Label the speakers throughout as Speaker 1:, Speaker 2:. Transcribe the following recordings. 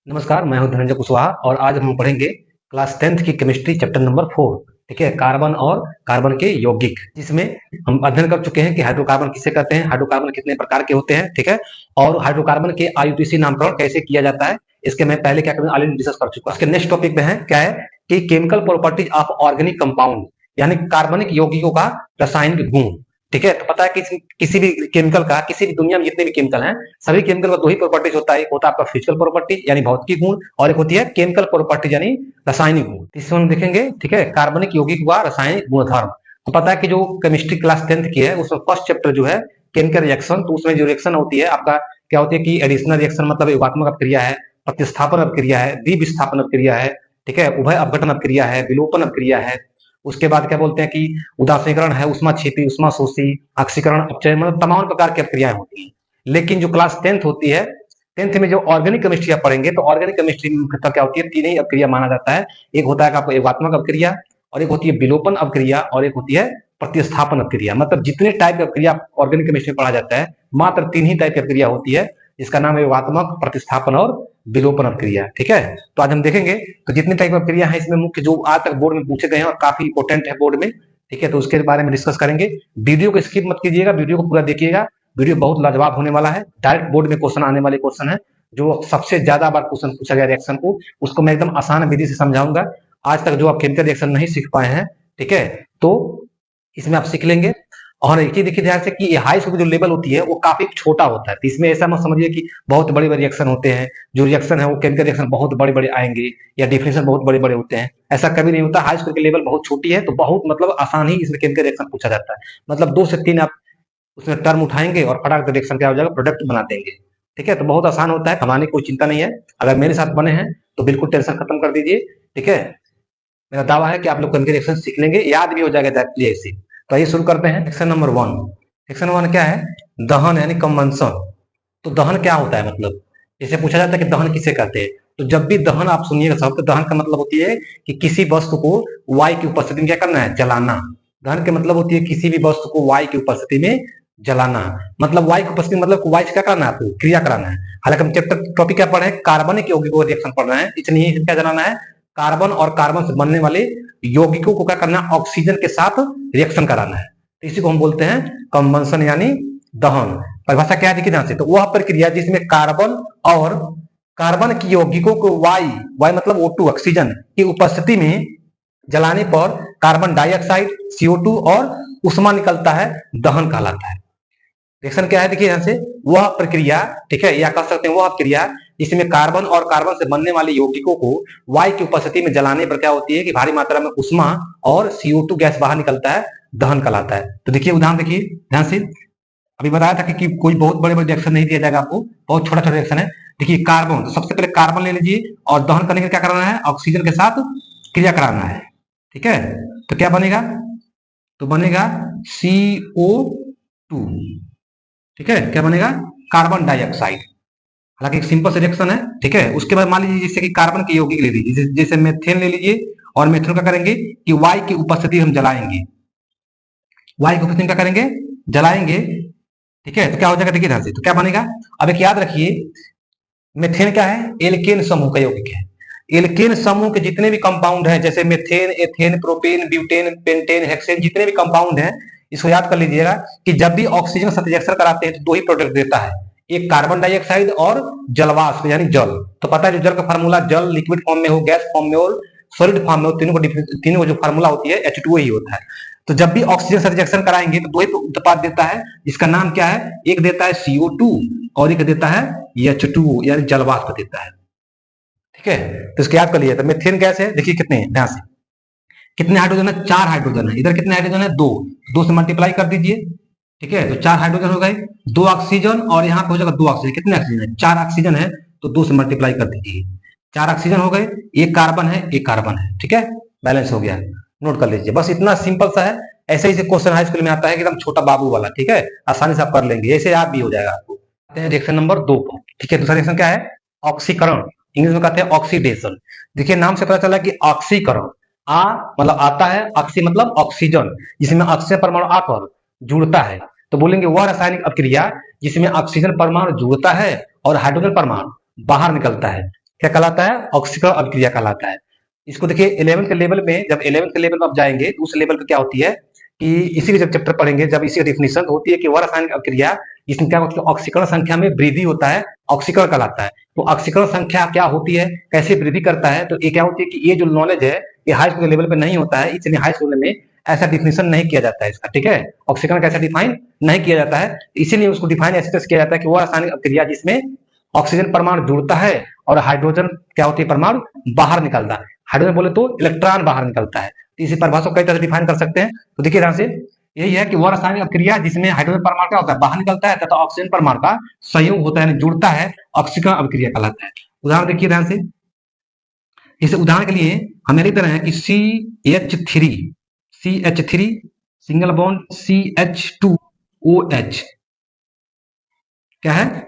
Speaker 1: नमस्कार, मैं हूं धनंजय कुशवाहा और आज हम पढ़ेंगे क्लास 10th की केमिस्ट्री चैप्टर नंबर 4। ठीक है, कार्बन और कार्बन के यौगिक, जिसमें हम अध्ययन कर चुके हैं कि हाइड्रोकार्बन किसे कहते हैं, हाइड्रोकार्बन कितने प्रकार के होते हैं। ठीक है, और हाइड्रोकार्बन के आईयूटीसी नामकरण कैसे किया जाता है, इसके मैं पहले क्या ऑलरेडी डिस्कस कर चुका हूं। इसके नेक्स्ट टॉपिक में है क्या है कि chemical properties of organic compound, यानी कार्बनिक यौगिकों का रासायनिक गुण। ठीक है, तो पता है कि किसी भी केमिकल का, किसी भी दुनिया में जितने भी केमिकल हैं, सभी केमिकल का दो ही प्रॉपर्टीज होता है। एक होता है आपका फिजिकल प्रॉपर्टी यानी भौतिक गुण, और एक होती है केमिकल प्रॉपर्टीज यानी रासायनिक गुण। इसमें हम देखेंगे, ठीक है, कार्बनिक यौगिक व रासायनिक गुणधर्म। तो पता है कि जो केमिस्ट्री क्लास 10th की है उसमें फर्स्ट चैप्टर जो है केमिकल रिएक्शन, तो उसमें जो रिएक्शन होती है आपका क्या होती है कि एडिशनल रिएक्शन मतलब योगात्मक अपक्रिया है, प्रतिस्थापन अपक्रिया है, द्विविस्थापन अपक्रिया है, ठीक है, उभय अपघटन अपक्रिया है, विलोपन अपक्रिया है। उसके बाद क्या बोलते हैं कि उदासीकरण है, उष्मा छेपी, उष्मा शोषी, ऑक्सीकरण अपचय, मतलब तमाम प्रकार की अपक्रियाएं होती हैं। लेकिन जो क्लास 10th होती है, 10th में जो ऑर्गेनिक केमिस्ट्री आप पढ़ेंगे तो ऑर्गेनिक केमिस्ट्री में मुख्यतः क्या होती है, तीन ही अपक्रिया माना जाता है। एक होता है आपको एकात्मक अपक्रिया, और एक होती है विलोपन अपक्रिया, और एक होती है प्रतिस्थापन अपक्रिया। मतलब जितने टाइप की अपक्रिया ऑर्गेनिक केमिस्ट्री में पढ़ा जाता है, मात्र तीन ही टाइप की अपक्रिया होती है, जिसका नाम है योगात्मक, प्रतिस्थापन और विलोपन अपक्रिया। ठीक है, तो आज हम देखेंगे तो जितने टाइप की अपक्रिया है इसमें मुख्य जो आज तक बोर्ड में पूछे गए हैं और काफी इंपोर्टेंट है बोर्ड में। ठीक है, तो उसके बारे में डिस्कस करेंगे। वीडियो को स्किप मत कीजिएगा, वीडियो को पूरा देखिएगा, वीडियो बहुत लाजवाब होने वाला है। डायरेक्ट बोर्ड में क्वेश्चन आने वाले क्वेश्चन है, जो सबसे ज्यादा बार क्वेश्चन पूछा गया रिएक्शन को, उसको मैं एकदम आसान विधि से समझाऊंगा। आज तक जो आप केमिकल रिएक्शन नहीं सीख पाए हैं, ठीक है, तो इसमें आप सीख लेंगे। और एक चीज देखिए ध्यान से कि हाई स्कूल की जो लेवल होती है वो काफी छोटा होता है, तो इसमें ऐसा मत समझिए कि बहुत बड़े बड़े रिएक्शन होते हैं। जो रिएक्शन है वो केमिकल रिएक्शन बहुत बड़े बड़े आएंगे या डिफिनेशन बहुत बड़े बड़े होते हैं, ऐसा कभी नहीं होता। हाई स्कूल की लेवल बहुत छोटी है, तो बहुत मतलब आसान ही इसमें केमिकल रिएक्शन पूछा जाता है। मतलब 2 से 3 आप उसमें टर्म उठाएंगे और फटाक रिएक्शन क्या हो जाएगा, प्रोडक्ट बना देंगे। ठीक है, तो बहुत आसान होता है, घबराने की कोई चिंता नहीं है। अगर मेरे साथ बने हैं तो बिल्कुल टेंशन खत्म कर दीजिए। ठीक है, मेरा दावा है कि आप लोग केमिकल रिएक्शन सीख लेंगे, याद भी हो जाएगा डायरेक्टली ऐसे। तो आइए शुरू करते हैं। Section number 1। सेक्शन 1 क्या है, दहन यानी कंबंशन। तो दहन क्या होता है, मतलब जैसे पूछा जाता है कि दहन किसे कहते हैं, तो जब भी दहन आप सुनिएगा शब्द, दहन का मतलब होती है कि किसी वस्तु को वायु की उपस्थिति में क्या करना है, जलाना। दहन के मतलब होती है किसी भी वस्तु को वायु की उपस्थिति में जलाना। मतलब वायु की उपस्थिति मतलब वायु से क्या कराना है, आपको क्रिया कराना है। हालांकि हम चैप्टर टॉपिक क्या पढ़ रहे हैं, कार्बनिक यौगिकों का रिएक्शन पढ़ रहे हैं, इसलिए क्या जलाना है, कार्बन और कार्बन से बनने वाले यौगिकों को क्या करना है, ऑक्सीजन के साथ रिएक्शन कराना है। तो इसी को हम बोलते हैं कंबंशन यानी दहन। परिभाषा क्या है देखिए ध्यान से, तो वह प्रक्रिया जिसमें कार्बन और कार्बन की यौगिकों को वायु वायु मतलब O2 ऑक्सीजन की उपस्थिति में जलाने पर कार्बन डाइऑक्साइड CO2 और उष्मा निकलता है, दहन कहलाता है। रिएक्शन क्या है देखिए यहां से, वह प्रक्रिया, ठीक है, या कह सकते हैं वह प्रक्रिया जिसमें कार्बन और कार्बन से बनने वाले यौगिकों को वायु की उपस्थिति में जलाने पर क्या होती है कि भारी मात्रा में उष्मा और CO2 गैस बाहर निकलता है, दहन कहलाता है। तो देखिए उदाहरण देखिए ध्यान से, अभी बताया था कि कोई बहुत बड़े बड़े रिएक्शन नहीं दिया जाएगा आपको, बहुत छोटा छोटा रिएक्शन है। देखिए कार्बन, तो सबसे पहले कार्बन ले लीजिए और दहन करने के क्या कराना है, ऑक्सीजन के साथ क्रिया कराना है। ठीक है, तो क्या बनेगा, तो बनेगा CO2। ठीक है, क्या बनेगा, कार्बन डाइऑक्साइड। हालांकि एक सिंपल से रिएक्शन है। ठीक है, उसके बाद मान लीजिए जैसे कि कार्बन के यौगिक ले लीजिए, जैसे मेथेन ले लीजिए, और मेथेन का करेंगे कि वायु की उपस्थिति हम जलाएंगे, वायु की उपस्थिति में क्या करेंगे, जलाएंगे। ठीक है, तो क्या हो जाएगा देखिए ध्यान से, तो क्या बनेगा, अब एक याद रखिए, मेथेन क्या है, एल्केन समूह का यौगिक है। एल्केन समूह के जितने भी कंपाउंड हैं, जैसे methane, ethane, propane, butane, pentane, hexane, जितने भी कंपाउंड हैं, इसको याद कर लीजिएगा कि जब भी ऑक्सीजन साथ रिएक्शन कराते हैं तो दो ही प्रोडक्ट देता है, एक कार्बन डाइऑक्साइड और जलवाष्प यानी जल। तो पता है जो जल का फार्मूला, जल लिक्विड फॉर्म में हो, गैस फॉर्म में हो, सॉलिड फॉर्म में हो, तीनों को जो फार्मूला होती है H2O ही होता है। तो जब भी ऑक्सीजन साथ रिएक्शन कराएंगे तो दो ही उत्पाद देता है, जिसका नाम क्या है, एक देता है CO2 और एक देता है H2O यानी जलवाष्प देता है। ठीक है, तो इसको याद कर लिया। तो मेथेन गैस है, देखिए कितने हैं ध्यान से, कितने हाइड्रोजन है, 4 हाइड्रोजन है। इधर कितने हाइड्रोजन है, 2, 2 से मल्टीप्लाई कर दीजिए। ठीक है, तो 4 हाइड्रोजन हो गए, 2 ऑक्सीजन, और यहाँ पे हो जाएगा 2 ऑक्सीजन। कितने ऑक्सीजन है, 4 ऑक्सीजन है, तो 2 से मल्टीप्लाई कर दीजिए। 4 ऑक्सीजन हो गए, एक कार्बन है, एक कार्बन है। ठीक है, बैलेंस हो गया, नोट कर लीजिए। बस इतना सिंपल सा है। ऐसे ही क्वेश्चन हाई स्कूल में आता है एकदम छोटा बाबू वाला। ठीक है, आसानी से आप कर लेंगे, ऐसे याद भी हो जाएगा आपको। आते हैं रिएक्शन नंबर 2 पर। ठीक है, दूसरा रिएक्शन क्या है, ऑक्सीकरण, इंग्लिश में कहते हैं ऑक्सीडेशन। देखिए नाम से पता चला कि ऑक्सीकरण, आ मतलब आता है, ऑक्सी मतलब ऑक्सीजन, जिसमें ऑक्सीजन परमाणु आकर जुड़ता है। तो बोलेंगे वह रासायनिक अभिक्रिया जिसमें ऑक्सीजन परमाणु जुड़ता है और हाइड्रोजन परमाणु बाहर निकलता है, क्या कहलाता है? ऑक्सीकरण अभिक्रिया कहलाता है। इसको देखिए 11th के लेवल में, जब 11th के लेवल में आप जाएंगे तो उस लेवल पे क्या होती है कि इसी के जब चैप्टर पढ़ेंगे, जब इसी का डिफिनेशन होती है कि वह रासायनिक अभिक्रिया इसमें क्या होता है, ऑक्सीकरण संख्या में वृद्धि होता है, ऑक्सीकरण कहलाता है। तो ऑक्सीकरण संख्या क्या होती है, कैसे वृद्धि करता है, तो ये क्या होती है कि ये जो नॉलेज है ये हाई स्कूल लेवल पे नहीं होता है, इसलिए हाई स्कूल में ऐसा डिफिनेशन नहीं किया जाता है इसका, ठीक है। ऑक्सीकरण कैसा डिफाइन नहीं किया जाता है, इसीलिए उसको डिफाइन ऐसे तरह से किया जाता है कि वह रासायनिक अभिक्रिया जिसमें ऑक्सीजन परमाणु जुड़ता है और हाइड्रोजन क्या होती है, परमाणु बाहर निकलता है। हाइड्रोजन बोले तो इलेक्ट्रॉन बाहर निकलता है। तो इसी परिभाषा को कई तरह से डिफाइन कर सकते हैं। तो देखिए ध्यान से, यही है कि वह रासायनिक अभिक्रिया जिसमें हाइड्रोजन परमाणु क्या होता है, बाहर निकलता है, तथा ऑक्सीजन परमाणु का संयोग होता है, जुड़ता है, ऑक्सीकरण अभिक्रिया कहलाता है। उदाहरण देखिए ध्यान से, जैसे उदाहरण के लिए हमें लिख रहे हैं कि CH3 सिंगल बॉन्ड CH2OH क्या है,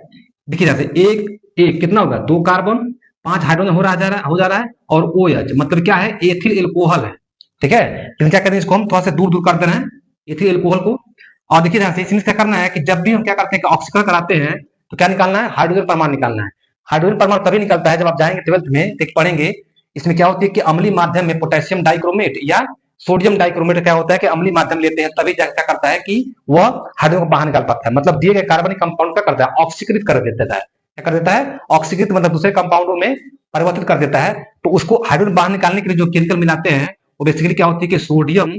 Speaker 1: देखिए जैसे एक एक कितना होगा, 2 कार्बन 5 हाइड्रोजन हो जा रहा है और OH मतलब क्या है, एथिल एल्कोहल है, ठीक है। लेकिन क्या करते हैं, इसको हम थोड़ा सा दूर दूर कर दे रहे हैं एथिल एल्कोहल को। और देखिए ध्यान से, इसमें क्या करना है कि जब भी हम क्या करते हैं कि ऑक्सीकरण कराते हैं तो क्या निकालना है, हाइड्रोजन परमाणु निकालना है। हाइड्रोजन परमाणु तभी निकलता है जब आप जाएंगे 12th में देख पढ़ेंगे, इसमें क्या होती है कि अम्लीय माध्यम में पोटेशियम डाइक्रोमेट या सोडियम डाइक्रोमेट क्या होता है कि अम्लीय माध्यम लेते हैं, तभी क्या करता है कि वह हाइड्रोजन को बाहर निकाल पाता है। मतलब दिए गए कार्बनिक कंपाउंड क्या करता है, ऑक्सीकृत कर देता है। क्या कर देता है, ऑक्सीकृत मतलब दूसरे कंपाउंडों में परिवर्तित कर देता है। तो उसको हाइड्रोजन बाहर निकालने के लिए जो केमिकल मिलाते हैं वो बेसिकली क्या होती है कि सोडियम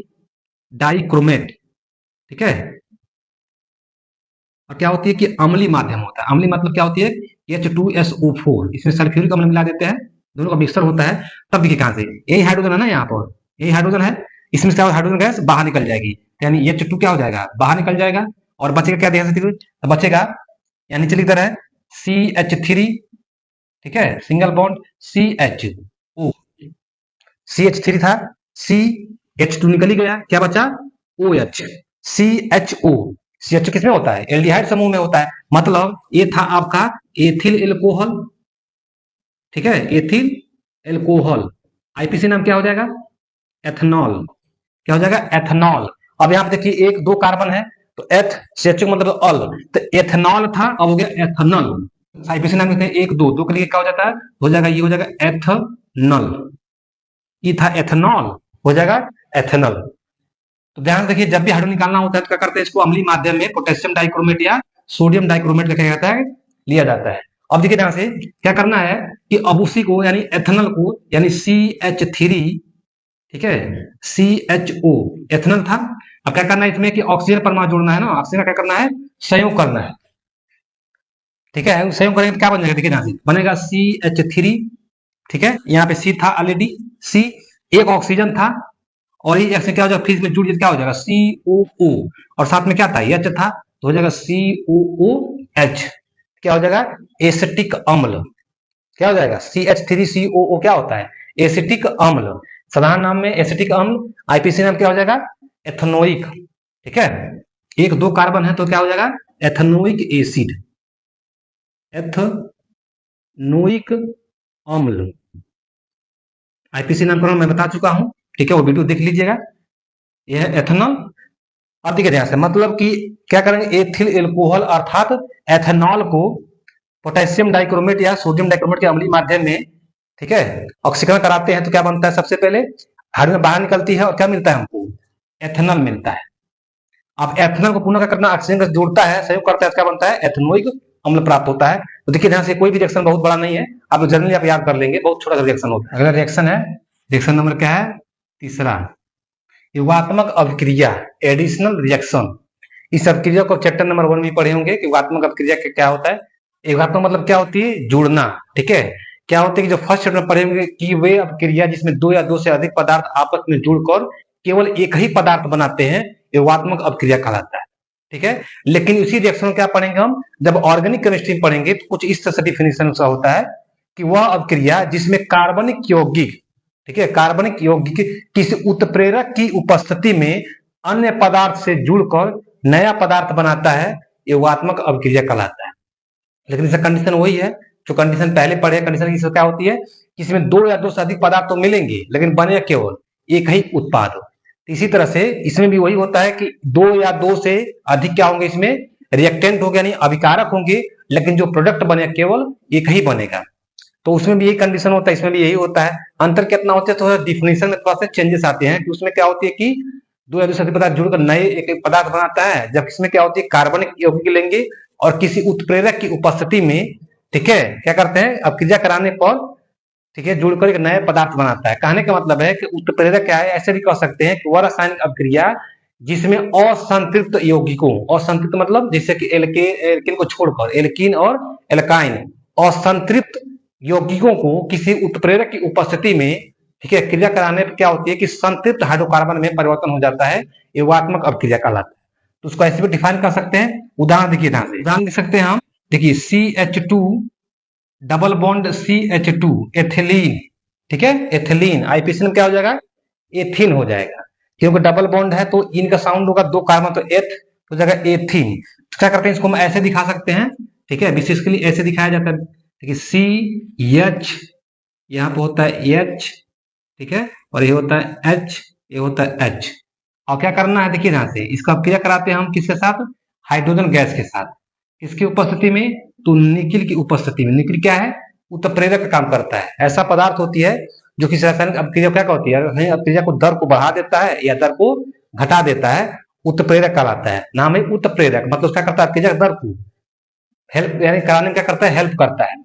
Speaker 1: डाइक्रोमेट, ठीक है। और क्या होती है कि अम्लीय माध्यम होता है। अम्लीय मतलब क्या होती है, H2SO4, इसमें सल्फ्यूरिक अम्ल मिला देते हैं, दोनों का मिक्सर होता है। तब देखिए कहां से, यही हाइड्रोजन है ना, यहाँ पर यही हाइड्रोजन है, इसमें से हाइड्रोजन गैस बाहर निकल जाएगी, यानी H2 क्या हो जाएगा, बाहर निकल जाएगा। और बचेगा क्या, ध्यान से, तो बचेगा यानी नीचे लिख दे रहा है CH3, ठीक है, सिंगल बॉन्ड CHO, CH3 था, CH2 निकल ही गया, क्या बचा OH, CHO। CHO किसमें होता है, एल्डिहाइड समूह में होता है, मतलब ये था आपका एथिल एल्कोहल, ठीक है, एथिल एल्कोहल। आईपीसी नाम क्या हो जाएगा, एथनॉल, क्या हो जाएगा, एथनॉल। अब यहाँ पे देखिए 1 2 कार्बन है तो एथ, CHO मतलब अल, तो एथनॉल था, अब हो गया एथनल। आईपीसी नाम कहते हैं 1 2 2 के लिए क्या हो जाता है, हो जाएगा ये हो जाएगा एथनल, ये था एथनॉल, हो जाएगा एथेनॉल। तो ध्यान देखिए, जब भी हाइड्रोजन निकालना होता है तो क्या करते हैं, इसको अम्लीय माध्यम में पोटेशियम डाइक्रोमेट या सोडियम डाइक्रोमेट क्या जाता है, लिया जाता है। अब देखिए ध्यान से, क्या करना है कि अब उसी को यानी एथेनॉल को यानी CH3, ठीक है, CHO एथेनॉल था। अब क्या करना है इसमें कि ऑक्सीजन परमाणु जोड़ना है ना, ऑक्सीजन का क्या करना है, संयोग करना है, ठीक है। संयोग करेंगे तो क्या बन जाएगा, देखिए ध्यान से बनेगा CH3, ठीक है, यहाँ पे C था ऑलरेडी, C एक ऑक्सीजन था और ये ऐसे क्या हो जाएगा, फिर इसमें जुड़ जाए क्या हो जाएगा COO, और साथ में क्या था, H था, तो हो जाएगा COOH, क्या हो जाएगा, एसिटिक अम्ल। क्या हो जाएगा, CH3COO क्या होता है, एसिटिक अम्ल। साधारण नाम में एसिटिक अम्ल, आईपीसी नाम क्या हो जाएगा, एथनोइक, ठीक है। 1 2 कार्बन है तो क्या हो जाएगा, एथनोइक एसिड, एथनोइक अम्ल। आईपीसी नामकरण मैं बता चुका हूं, ठीक है, वो वीडियो देख लीजिएगा। यह है एथेनॉल। अब देखिए ध्यान से, मतलब कि क्या करेंगे, एथिल एल्कोहल अर्थात एथेनॉल को पोटेशियम डाइक्रोमेट या सोडियम डाइक्रोमेट के अम्लीय माध्यम में, ठीक है, ऑक्सीकरण कराते हैं तो क्या बनता है, सबसे पहले हाइड्रोजन बाहर निकलती है और क्या मिलता है हमको, एथेनॉल मिलता है। अब एथेनॉल को पुनः क्या करना, ऑक्सीजन का जोड़ता है, संयोग करता है, क्या बनता है, एथेनोइक अम्ल प्राप्त होता है। तो देखिए ध्यान से, कोई भी रिएक्शन बहुत बड़ा नहीं है, आप जनरली आप याद कर लेंगे, बहुत छोटा सा रिएक्शन होता है। अगला रिएक्शन है, रिएक्शन नंबर क्या है, तीसरा, युगात्मक अभिक्रिया, एडिशनल रिएक्शन। इस अभिक्रिया को चैप्टर नंबर 1 में पढ़े होंगे कि युगात्मक अभिक्रिया क्या होता है। युगात्मक मतलब क्या होती है, जुड़ना, ठीक है। क्या होता है कि जो फर्स्ट चैप्टर में पढ़े होंगे कि वे अभिक्रिया जिसमें 2 या 2 से अधिक पदार्थ आपस में जुड़कर केवल एक ही पदार्थ बनाते हैं, युगात्मक अभिक्रिया कहलाता है, ठीक है। लेकिन इसी रिएक्शन में क्या पढ़ेंगे हम, जब ऑर्गेनिक केमिस्ट्री में पढ़ेंगे तो कुछ इस तरह से डिफिनेशन होता है कि वह अभिक्रिया जिसमें कार्बनिक यौगिक, ठीक है, कार्बनिक यौगिक किसी उत्प्रेरक की उपस्थिति में अन्य पदार्थ से जुड़कर नया पदार्थ बनाता है, योगात्मक अभिक्रिया कहलाता है। लेकिन इसका कंडीशन वही है जो कंडीशन पहले पढ़े। कंडीशन की क्या होती है, इसमें 2 या 2 से अधिक पदार्थ तो मिलेंगे लेकिन बने केवल एक ही उत्पाद। इसी तरह से इसमें भी वही होता है कि 2 या 2 से अधिक क्या होंगे, इसमें रिएक्टेंट होंगे यानी अभिकारक होंगे, लेकिन जो प्रोडक्ट बने केवल एक ही बनेगा। तो उसमें भी यही कंडीशन होता है, इसमें भी यही होता है। अंतर कितना होता है, थोड़ा डिफिनेशन में थोड़ा सा चेंजेस आते हैं कि उसमें क्या होती है कि दो या दूसरे पदार्थ जुड़कर नए एक पदार्थ बनाता है, जब इसमें क्या होती है कार्बनिक यौगिक लेंगे और किसी उत्प्रेरक की उपस्थिति में, ठीक है, क्या करते हैं अभिक्रिया कराने पर, ठीक है, जुड़कर एक नए पदार्थ बनाता है। कहने का मतलब है कि उत्प्रेरक क्या है, ऐसे भी कह सकते हैं कि वह रासायनिक अभिक्रिया जिसमें असंतृप्त यौगिकों, असंतृप्त मतलब जैसे कि एल्केन को छोड़कर एल्कीन और एल्काइन, असंतृप्त यौगिकों को किसी उत्प्रेरक की उपस्थिति में, ठीक है, क्रिया कराने पर क्या होती है कि संतृप्त हाइड्रोकार्बन में परिवर्तन हो जाता है, योगात्मक अभिक्रिया कहलाता है। तो उसको ऐसे भी डिफाइन कर सकते हैं। उदाहरण देखिए, ध्यान से उदाहरण लिख सकते हैं हम। देखिए CH2 double bond CH2 ethylene, ठीक है, एथिलीन आईपीसी में क्या हो जाएगा, एथीन हो जाएगा, क्योंकि डबल बॉन्ड है तो इन का साउंड होगा, दो कार्बन तो एथ हो जाएगा एथीन। तो क्या करते हैं, इसको हम ऐसे दिखा सकते हैं, ठीक है, बेसिकली ऐसे दिखाया जाता है। देखिए CH यहाँ पे होता है H, ठीक है, और ये होता है H, ये होता है H। और क्या करना है, देखिए ध्यान से, इसका क्रिया कराते हैं हम किसके साथ, हाइड्रोजन गैस के साथ, किसकी उपस्थिति में, तो निकिल की उपस्थिति में। निकिल क्या है, उत्प्रेरक का काम करता है, ऐसा पदार्थ होती है जो किसी रासायनिक अभिक्रिया क्या होती है, अभिक्रिया को दर को बढ़ा देता है या दर को घटा देता है, उत्प्रेरक कहलाता है। नाम है उत्प्रेरक, मतलब क्या करता है, अभिक्रिया दर को हेल्प यानी कराने में क्या करता है, हेल्प करता है।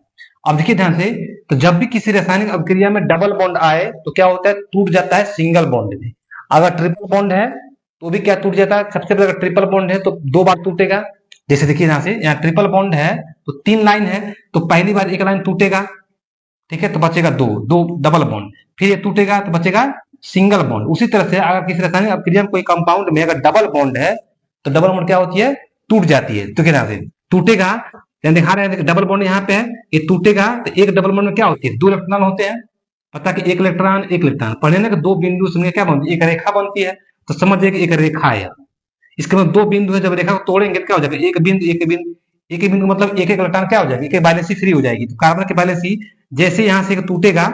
Speaker 1: अब देखिए ध्यान से, तो जब भी किसी रासायनिक अभिक्रिया में डबल बॉन्ड आए तो क्या होता है, टूट जाता है सिंगल बॉन्ड में। अगर ट्रिपल बॉन्ड है तो भी क्या टूट जाता है, सबसे पहले अगर ट्रिपल बॉन्ड है तो दो बार टूटेगा। जैसे देखिए यहाँ से, यहाँ ट्रिपल बॉन्ड है तो 3 लाइन है, तो पहली बार एक लाइन टूटेगा, ठीक है, तो बचेगा दो दो डबल बॉन्ड, फिर ये टूटेगा तो बचेगा सिंगल बॉन्ड। उसी तरह से अगर किसी रासायनिक अभिक्रिया में कोई कंपाउंड में अगर डबल बॉन्ड है तो डबल बॉन्ड क्या होती है, टूट जाती है। तो क्या से टूटेगा, दिखा रहे हैं डबल बॉन्ड यहाँ पे है, ये टूटेगा तो एक डबल बॉन्ड में क्या होती है, 2 इलेक्ट्रॉन होते हैं। पता कि एक इलेक्ट्रॉन पढ़ने ना, 2 बिंदु से क्या बनती है, एक रेखा बनती है। तो समझिए कि एक रेखा है, इसके बाद 2 बिंदु है, जब रेखा को तोड़ेंगे तो क्या हो जाएगा, एक बिंदु एक बिंदु, एक ही बिंदु मतलब एक इलेक्ट्रॉन क्या हो जाएगा, एक बैलेंसी फ्री हो जाएगी। तो कार्बन की बैलेंसी जैसे यहाँ से टूटेगा,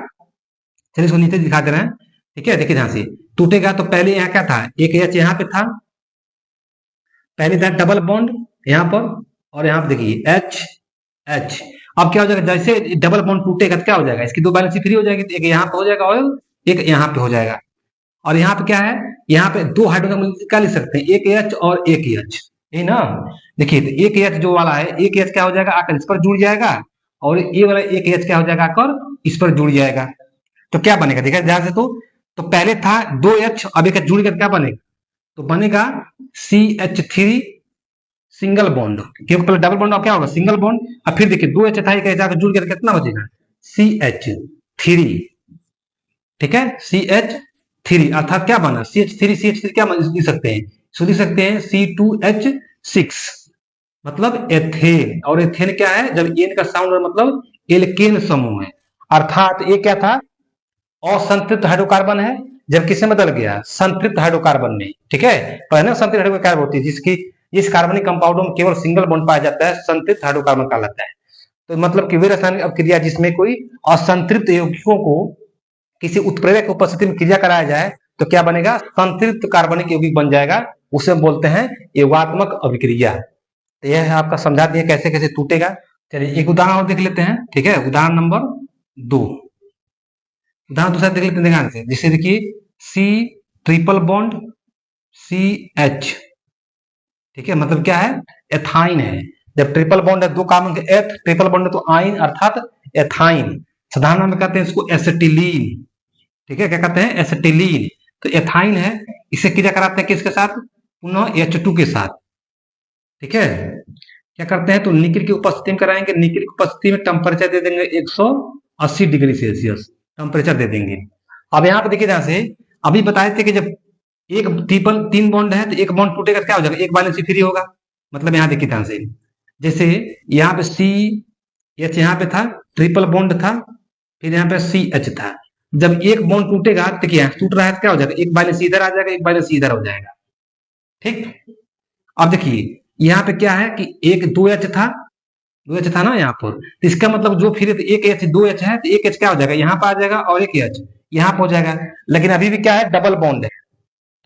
Speaker 1: चलिए इसको नीचे दिखा दे रहे हैं, ठीक है, देखिए ध्यान से, टूटेगा तो पहले यहाँ क्या था, एक एच यहाँ पे था, पहले था डबल बॉन्ड यहाँ पर, और यहाँ पे देखिए एच एच। अब क्या हो जाएगा, जैसे डबल बॉन्ड टूटेगा तो क्या हो जाएगा, इसकी 2 बैलेंसी फ्री हो जाएगी, तो एक यहाँ पे हो जाएगा और एक यहाँ पे हो जाएगा। और यहाँ पे क्या है, यहाँ पे 2 हाइड्रोजन क्या लिख सकते हैं, एक एच और एक एच, यही ना। देखिए तो एक एच जो वाला है, एक एच क्या हो जाएगा, आकर इस पर जुड़ जाएगा, और ये वाला एक एच क्या हो जाएगा, आकर इस पर जुड़ जाएगा। तो क्या बनेगा, देखिए ध्यान से, तो पहले था 2 एच, अब एक जुड़ कर क्या बनेगा, तो बनेगा CH3 सिंगल बॉन्ड, क्योंकि पहले डबल बॉन्ड और क्या होगा, सिंगल बॉन्ड। अब फिर देखिए 2 एच था, एक जाकर जुड़ कर कितना बचेगा, CH3, ठीक है, CH3, अर्थात क्या बना, CH3 क्या लिख सकते हैं, इसको लिख सकते हैं C2H6, मतलब एथेन। और एथेन क्या है, जब एन का साउंड मतलब एल्केन समूह है, अर्थात ये क्या था, असंतृप्त हाइड्रोकार्बन है, जब किसमें बदल गया, संतृप्त हाइड्रोकार्बन में, ठीक है। पहले संतृप्त हाइड्रोकार्बन होती है जिसकी इस कार्बनिक कंपाउंडों में केवल सिंगल बॉन्ड पाया जाता है, संतृप्त हाइड्रोकार्बन कहलाता है। तो मतलब कि वे रासायनिक अभिक्रिया जिसमें कोई असंतृप्त यौगिकों को किसी उत्प्रेरक की उपस्थिति में क्रिया कराया जाए तो क्या बनेगा, संतृप्त कार्बनिक यौगिक बन जाएगा, उसे बोलते हैं योगात्मक अभिक्रिया। तो यह है आपका, समझा दिए कैसे कैसे टूटेगा। चलिए एक उदाहरण और देख लेते हैं, ठीक है, उदाहरण नंबर 2, उदाहरण दूसरा देख लेते हैं ध्यान से। जिसे देखिए C ट्रिपल बॉन्ड CH, ठीक है, मतलब क्या है, एथाइन है। जब ट्रिपल बॉन्ड है, 2 कार्बन के एथ, ट्रिपल बॉन्ड है तो आइन, अर्थात एथाइन। साधारण नाम में कहते हैं इसको एसिटिलीन, ठीक है, क्या कहते हैं, एसिटिलीन। तो एथाइन है, इसे क्रिया कराते हैं किसके साथ, पुनः H2 के साथ, ठीक है। क्या करते हैं, तो निकिल की उपस्थिति में कराएंगे, निकिल की उपस्थिति में टेम्परेचर दे देंगे 180 डिग्री सेल्सियस टेम्परेचर दे देंगे। अब यहाँ पे देखिए ध्यान से, अभी बताए थे कि जब एक ट्रिपल 3 बॉन्ड है तो एक बॉन्ड टूटेगा क्या हो जाएगा, एक बैलेंस फ्री होगा। मतलब यहाँ देखिए ध्यान से, जैसे यहाँ पे CH यहाँ पे था, ट्रिपल बॉन्ड था, फिर यहाँ पे CH था। जब एक बॉन्ड टूटेगा, देखिए टूट रहा है तो क्या हो जाएगा, एक बैलेंस इधर आ जाएगा, एक बैलेंस इधर हो जाएगा, ठीक। अब देखिए यहाँ पे क्या है कि एक 2H था, 2H था ना यहाँ पर, तो इसका मतलब जो फिर एक H 2H है तो एक H क्या हो जाएगा, यहाँ पर आ जाएगा, और एक H यहाँ पर हो जाएगा। लेकिन अभी भी क्या है, डबल बॉन्ड है,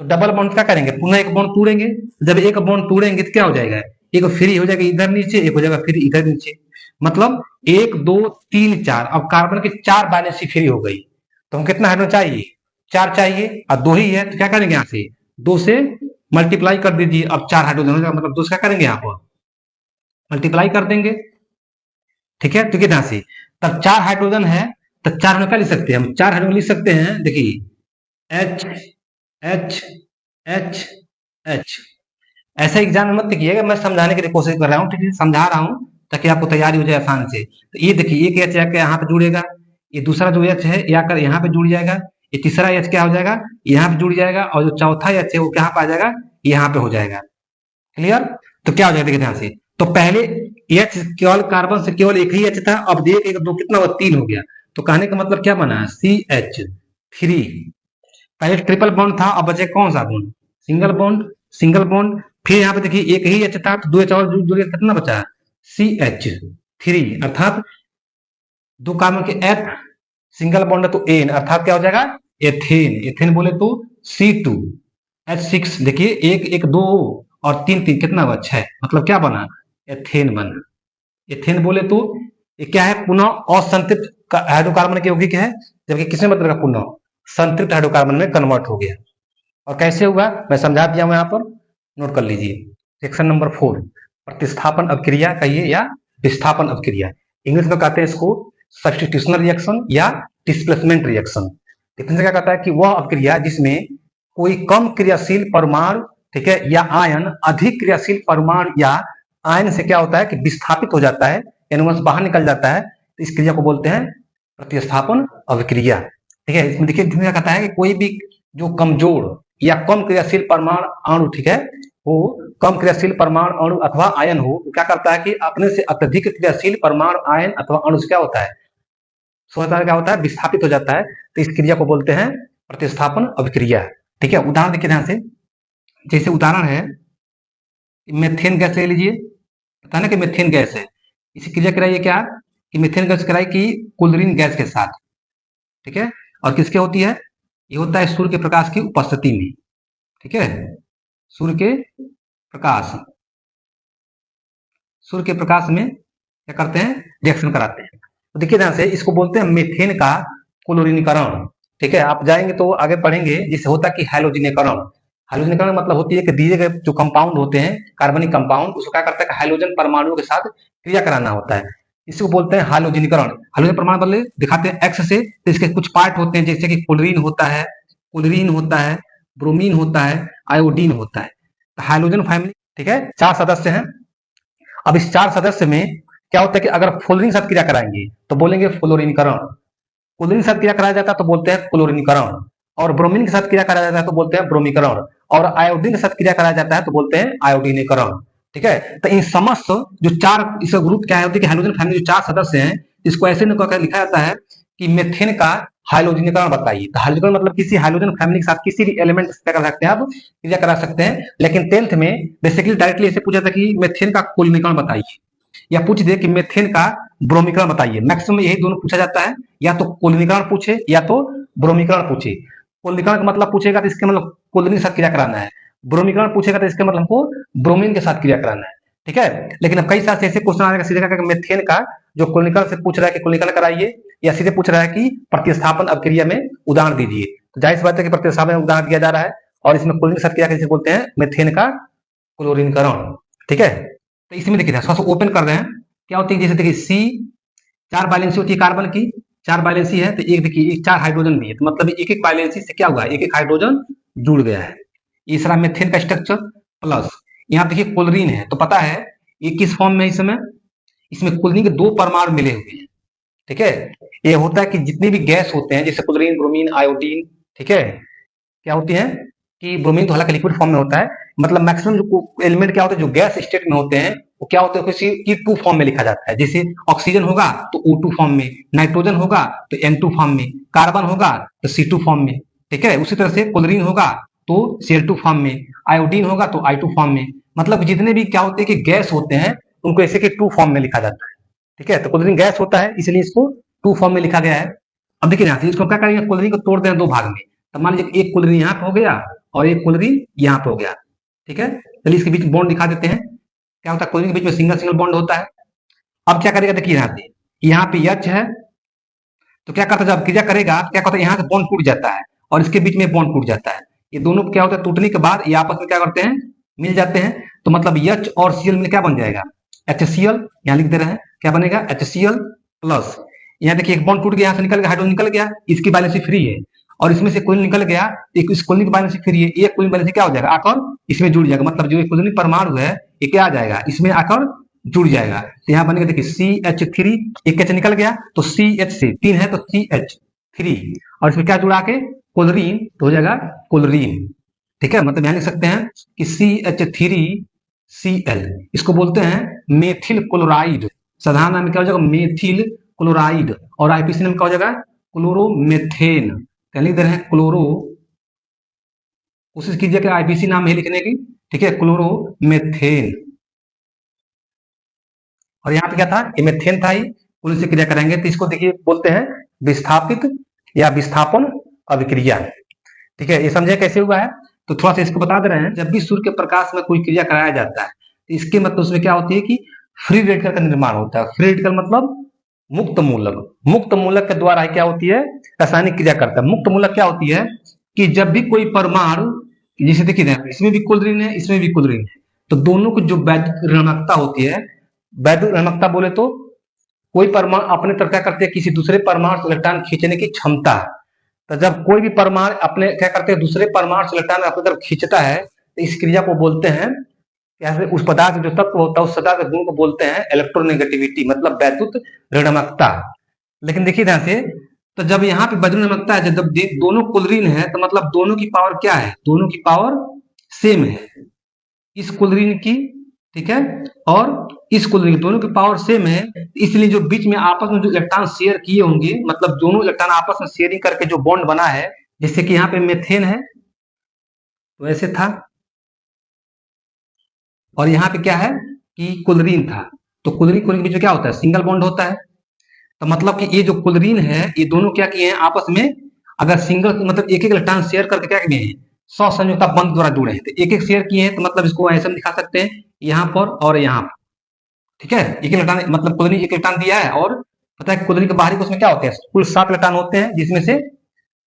Speaker 1: तो डबल बॉन्ड क्या करेंगे, पुनः एक बॉन्ड तोड़ेंगे। जब एक बॉन्ड तोड़ेंगे तो क्या हो जाएगा, एक फ्री हो जाएगा इधर नीचे, एक हो जाएगा फिर इधर नीचे। मतलब 1 2 3 4, अब कार्बन की 4 वैलेंसी फ्री हो गई, तो हम कितना हाइड्रोजन चाहिए, 4 चाहिए, और 2 ही है तो क्या करेंगे, यहाँ से 2 से मल्टीप्लाई कर दीजिए, अब 4 हाइड्रोजन हो जाएगा, मतलब 2 से क्या करेंगे, यहाँ पर मल्टीप्लाई कर देंगे, ठीक है। तो कितना से, तब 4 हाइड्रोजन है, तो 4 हम क्या लिख सकते हैं, हम 4 हाइड्रोजन लिख सकते हैं, देखिए एच एच एच एच। ऐसा एग्जाम में मत लिखिएगा, मैं समझाने की कोशिश कर रहा हूँ, ठीक है, समझा रहा हूँ ताकि आपको तैयारी हो जाए आसान से। तो ये देखिए एक एच आकर यहाँ पे जुड़ेगा, ये दूसरा जो एच है ये आकर यहाँ पे जुड़ जाएगा, ये तीसरा एच क्या हो जाएगा, यहाँ पे जुड़ जाएगा, और जो चौथा एच है वो कहाँ पे आ जाएगा, यहाँ पे हो जाएगा। क्लियर। तो क्या हो जाएगा देखिए ध्यान से, तो पहले एच केवल कार्बन से केवल एक ही एच था, अब देख एक दो कितना हुआ, 3 हो गया। तो कहने का मतलब क्या बना, CH3। पहले ट्रिपल बॉन्ड था, अब बचे कौन सा bond, single bond, single bond. फिर यहाँ पे देखिए एक ही एच था, तो 2 एच और जुड़ गया, कितना बचा, CH3, अर्थात 2 कार्बन के F, सिंगल बॉन्ड है तो एन, अर्थात क्या हो जाएगा, एथेन। एथेन बोले तो C2H6, देखिए एक एक 2 और 3 3 कितना हुआ, 6, मतलब क्या बना, एथेन बना। एथेन बोले तो ये क्या है, पुनः असंतृप्त हाइड्रोकार्बन के यौगिक है, जबकि किसमें बदलेगा, पुनः संतृप्त हाइड्रोकार्बन में कन्वर्ट हो गया। और कैसे हुआ मैं समझा दिया हूं, यहाँ पर नोट कर लीजिए। सेक्शन नंबर 4, प्रतिस्थापन अभिक्रिया कहिए या विस्थापन अभिक्रिया, इंग्लिश में कहते हैं इसको सब्स्टिट्यूशनल रिएक्शन या डिस्प्लेसमेंट रिएक्शन। डिफरेंस क्या कहता है कि वह अभिक्रिया जिसमें कोई कम क्रियाशील परमाणु, ठीक है, या आयन अधिक क्रियाशील परमाणु या आयन से क्या होता है कि विस्थापित हो जाता है, यानी बाहर निकल जाता है, तो इस क्रिया को बोलते हैं प्रतिस्थापन अभिक्रिया। ठीक है, इसमें देखिए क्या कहता है कि कोई भी जो कमजोर या कम क्रियाशील परमाणु अणु, ठीक है, वो कम क्रियाशील परमाणु अणु अथवा आयन हो, क्या करता है कि अपने से अत्यधिक क्रियाशील परमाणु आयन अथवा अणु से क्या होता है, क्या होता है, विस्थापित हो जाता है। तो इस क्रिया को बोलते हैं प्रतिस्थापन अभिक्रिया। ठीक है, उदाहरण देखिए ध्यान से, जैसे उदाहरण है मेथेन गैस ले लीजिए, पता ना कि मेथेन गैस है, इसी क्रिया कराइए क्या कि मेथेन गैस कराई कि क्लोरीन गैस के साथ, ठीक है, और किसके होती है, ये होता है सूर्य के प्रकाश की उपस्थिति में। ठीक है, सूर्य के प्रकाश, सूर्य के प्रकाश में क्या करते हैं, रिएक्शन कराते हैं। तो देखिए ध्यान से, इसको बोलते हैं मेथेन का क्लोरीनीकरण। ठीक है, आप जाएंगे तो आगे पढ़ेंगे, जिससे होता है कि हाइलोजनीकरण। हाइलोजनीकरण मतलब होती है कि दिए गए जो कंपाउंड होते हैं कार्बनिक कंपाउंड, उसको क्या करता है, हाइलोजन परमाणुओं के साथ क्रिया कराना होता है, इसको बोलते हैं हाइलोजनीकरण। हाइलोजन परमाणु बदले दिखाते हैं एक्स से, तो इसके कुछ पार्ट होते हैं, जैसे कि क्लोरीन होता है, क्लोरीन होता है, ब्रोमीन होता है, आयोडीन होता है। तो हाइलोजन फैमिली, ठीक है, 4 सदस्य हैं। अब इस 4 सदस्य में क्या होता है कि अगर फ्लोरीन के साथ क्रिया कराएंगे तो बोलेंगे फ्लोरीनीकरण, क्लोरीन के साथ क्रिया कराया जाता है तो बोलते हैं क्लोरीनीकरण, और ब्रोमीन के साथ क्रिया कराया जाता है तो बोलते हैं ब्रोमीकरण, और आयोडीन के साथ क्रिया कराया जाता है तो बोलते हैं आयोडीनीकरण। ठीक है, तो इन समस्त जो 4 इसका ग्रुप क्या होती है कि हाइड्रोजन फैमिली जो 4 सदस्य हैं, इसको ऐसे लिखा जाता है कि मेथेन का हाइलोजनीकरण बताइए। तो हाइलोजन मतलब किसी हाइड्रोजन फैमिली के साथ किसी भी एलिमेंट क्या कर सकते हैं, आप क्रिया करा सकते हैं। लेकिन 10th में बेसिकली डायरेक्टली ऐसे पूछा था कि मेथेन का क्लोरीनीकरण बताइए, या पूछ दे कि मेथेन का ब्रोमीकरण बताइए। मैक्सिमम यही दोनों पूछा जाता है, या तो क्लोरीनीकरण पूछे या तो ब्रोमीकरण पूछे। क्लोरीनीकरण का मतलब पूछेगा तो इसके मतलब क्लोरीन के साथ क्रिया कराना है, ब्रोमीकरण पूछेगा तो इसके मतलब हमको ब्रोमीन के साथ क्रिया कराना है। ठीक है, लेकिन अब कई साल से ऐसे क्वेश्चन आएगा सीधे का मेथेन का जो क्लोरीनीकरण से पूछ रहा है कि क्लोरीनीकरण कराइए, या सीधे पूछ रहा है कि प्रतिस्थापन अभिक्रिया में उदाहरण दीजिए। तो जाहिर सी बात है कि प्रतिस्थापन में उदाहरण दिया जा रहा है, और इसमें क्लोरीन के साथ क्रिया कैसे बोलते हैं, मेथेन का क्लोरीनीकरण। ठीक है, तो इसमें देखिए थोड़ा सा ओपन कर रहे हैं, क्या होती है, जैसे देखिए सी 4 वैलेंसी होती है कार्बन की, 4 वैलेंसी है, तो एक देखिए एक 4 हाइड्रोजन भी है, तो मतलब एक एक वैलेंसी से क्या हुआ, एक एक हाइड्रोजन जुड़ गया है। तीसरा मेथेन का स्ट्रक्चर प्लस, यहाँ देखिए क्लोरीन है, तो पता है ये किस फॉर्म में, इस समय इसमें क्लोरीन के 2 परमाणु मिले हुए हैं। ठीक है, ये होता है कि जितने भी गैस होते हैं जैसे क्लोरीन, ब्रोमीन, आयोडीन, ठीक है, क्या होती है कि ब्रोमीन तो हालांकि लिक्विड फॉर्म में होता है, मतलब मैक्सिमम जो एलिमेंट क्या होते हैं जो गैस स्टेट में होते हैं, वो क्या होते हैं किसी E2 फॉर्म में लिखा जाता है। जैसे ऑक्सीजन होगा तो O2 फॉर्म में, नाइट्रोजन होगा तो N2 फॉर्म में, कार्बन होगा तो C2 फॉर्म में। ठीक है, उसी तरह से क्लोरीन होगा तो Cl2 फॉर्म में, आयोडीन होगा तो I2 फॉर्म में। मतलब जितने भी क्या होते हैं कि गैस होते हैं उनको ऐसे के 2 फॉर्म में लिखा जाता है। ठीक है, तो क्लोरीन गैस होता है इसलिए इसको 2 फॉर्म में लिखा गया है। अब देखिए यहाँ से इसको क्या करेंगे, क्लोरीन को तोड़ दें 2 भाग में, तो मान लीजिए एक क्लोरीन यहाँ पे हो गया और एक क्लोरीन यहाँ पे हो गया। ठीक है, चलिए इसके बीच बॉन्ड दिखा देते हैं, क्या होता है क्लोरीन के बीच में सिंगल सिंगल बॉन्ड होता है, अब क्या करेगा, देखिए यहाँ पे H है, तो क्या करता है, जब क्रिया करेगा क्या करता है, यहाँ से बॉन्ड टूट जाता है और इसके बीच में बॉन्ड टूट जाता है। ये दोनों क्या होता है, टूटने के बाद ये आपस में क्या करते हैं, मिल जाते हैं। तो मतलब H और Cl में क्या बन जाएगा, HCl। यहाँ लिख दे रहे हैं, क्या बनेगा, HCl प्लस। यहाँ देखिए एक बॉन्ड टूट गया, यहाँ से निकल गया, हाइड्रोजन निकल गया, इसकी वैलेंसी फ्री है, और इसमें से कोई निकल गया, एक इस कोलिन की वैलेंसी फ्री है, एक कोलिन वैलेंसी क्या हो जाएगा, आकर इसमें जुड़ जाएगा। मतलब जो कोलिन परमाणु है ये क्या आ जाएगा, इसमें आकर जुड़ जाएगा। तो यहाँ बनेगा देखिए CH3, एक H निकल गया तो CH से 3 है तो CH3, और इसमें क्या जुड़ा के, क्लोरीन, तो हो जाएगा क्लोरीन। ठीक है, मतलब यहाँ लिख सकते हैं कि CH3Cl, इसको बोलते हैं मेथिल क्लोराइड। साधारण नाम क्या हो जाएगा, मेथिल क्लोराइड, और आईपीसी नाम क्या हो जाएगा, क्लोरोमेथेन। लिख दे रहे हैं क्लोरो, कोशिश कीजिए कि आईपीसी नाम है लिखने की, ठीक है, क्लोरोमेथेन। और यहाँ पे क्या था, ये मेथेन था ही, उन्हीं से क्रिया करेंगे तो इसको देखिए बोलते हैं विस्थापित या विस्थापन अभिक्रिया। ठीक है, ये समझे कैसे हुआ है, तो थोड़ा सा इसको बता दे रहे हैं। जब भी सूर्य के प्रकाश में कोई क्रिया कराया जाता है तो इसके मतलब उसमें क्या होती है कि फ्री रेडिकल का निर्माण होता है। फ्री रेडिकल मतलब मुक्त मूलक, मुक्त मूलक के द्वारा क्या होती है, रासायनिक क्रिया करता है। मुक्त मूलक क्या होती है कि जब भी कोई परमाणु, जैसे देखिए इसमें भी क्लोरीन है, इसमें भी क्लोरीन है, तो दोनों को जो वैद्युत ऋणात्मकता होती है, वैद्युत ऋणात्मकता बोले तो कोई परमाणु अपने तरफ क्या करते हैं, किसी दूसरे परमाणु से इलेक्ट्रॉन खींचने की क्षमता। तो जब कोई भी परमाणु अपने क्या करते हैं, दूसरे परमाणु से इलेक्ट्रॉन अपनी तरफ खींचता है, तो इस क्रिया को बोलते हैं, कैसे, उस पदार्थ जो तत्व होता है उस पदार्थ के गुण को बोलते हैं इलेक्ट्रोनेगेटिविटी, मतलब वैद्युत ऋणात्मकता। लेकिन देखिए ध्यान से, तो जब यहाँ पे वैद्युत ऋणात्मकता है, जब दोनों क्लोरीन है तो मतलब दोनों की पावर क्या है, दोनों की पावर सेम है, इस क्लोरीन की, ठीक है, और इस क्लोरीन की, दोनों की पावर सेम है। इसलिए जो बीच में आपस में जो इलेक्ट्रॉन शेयर किए होंगे, मतलब दोनों इलेक्ट्रॉन आपस में शेयरिंग करके जो बॉन्ड बना है, जैसे कि यहाँ पे मेथेन है तो ऐसे था, और यहाँ पे क्या है कि क्लोरीन था, तो क्लोरीन क्लोरीन के बीच में क्या होता है, सिंगल बॉन्ड होता है। तो मतलब कि ये जो क्लोरीन है, ये दोनों क्या किए हैं आपस में, अगर सिंगल मतलब एक एक इलेक्ट्रॉन शेयर करके क्या किए हैं, सौसंयोजकता बंध द्वारा जुड़े हैं, तो एक एक शेयर किए हैं, तो मतलब इसको ऐसे दिखा सकते हैं, यहाँ पर और यहाँ पर। ठीक है, एक इलेक्ट्रॉन मतलब क्लोरीन एक इलेक्ट्रॉन दिया है, और पता है क्लोरीन के बाहरी उसमें क्या होते हैं, कुल 7 इलेक्ट्रॉन होते हैं, जिसमें से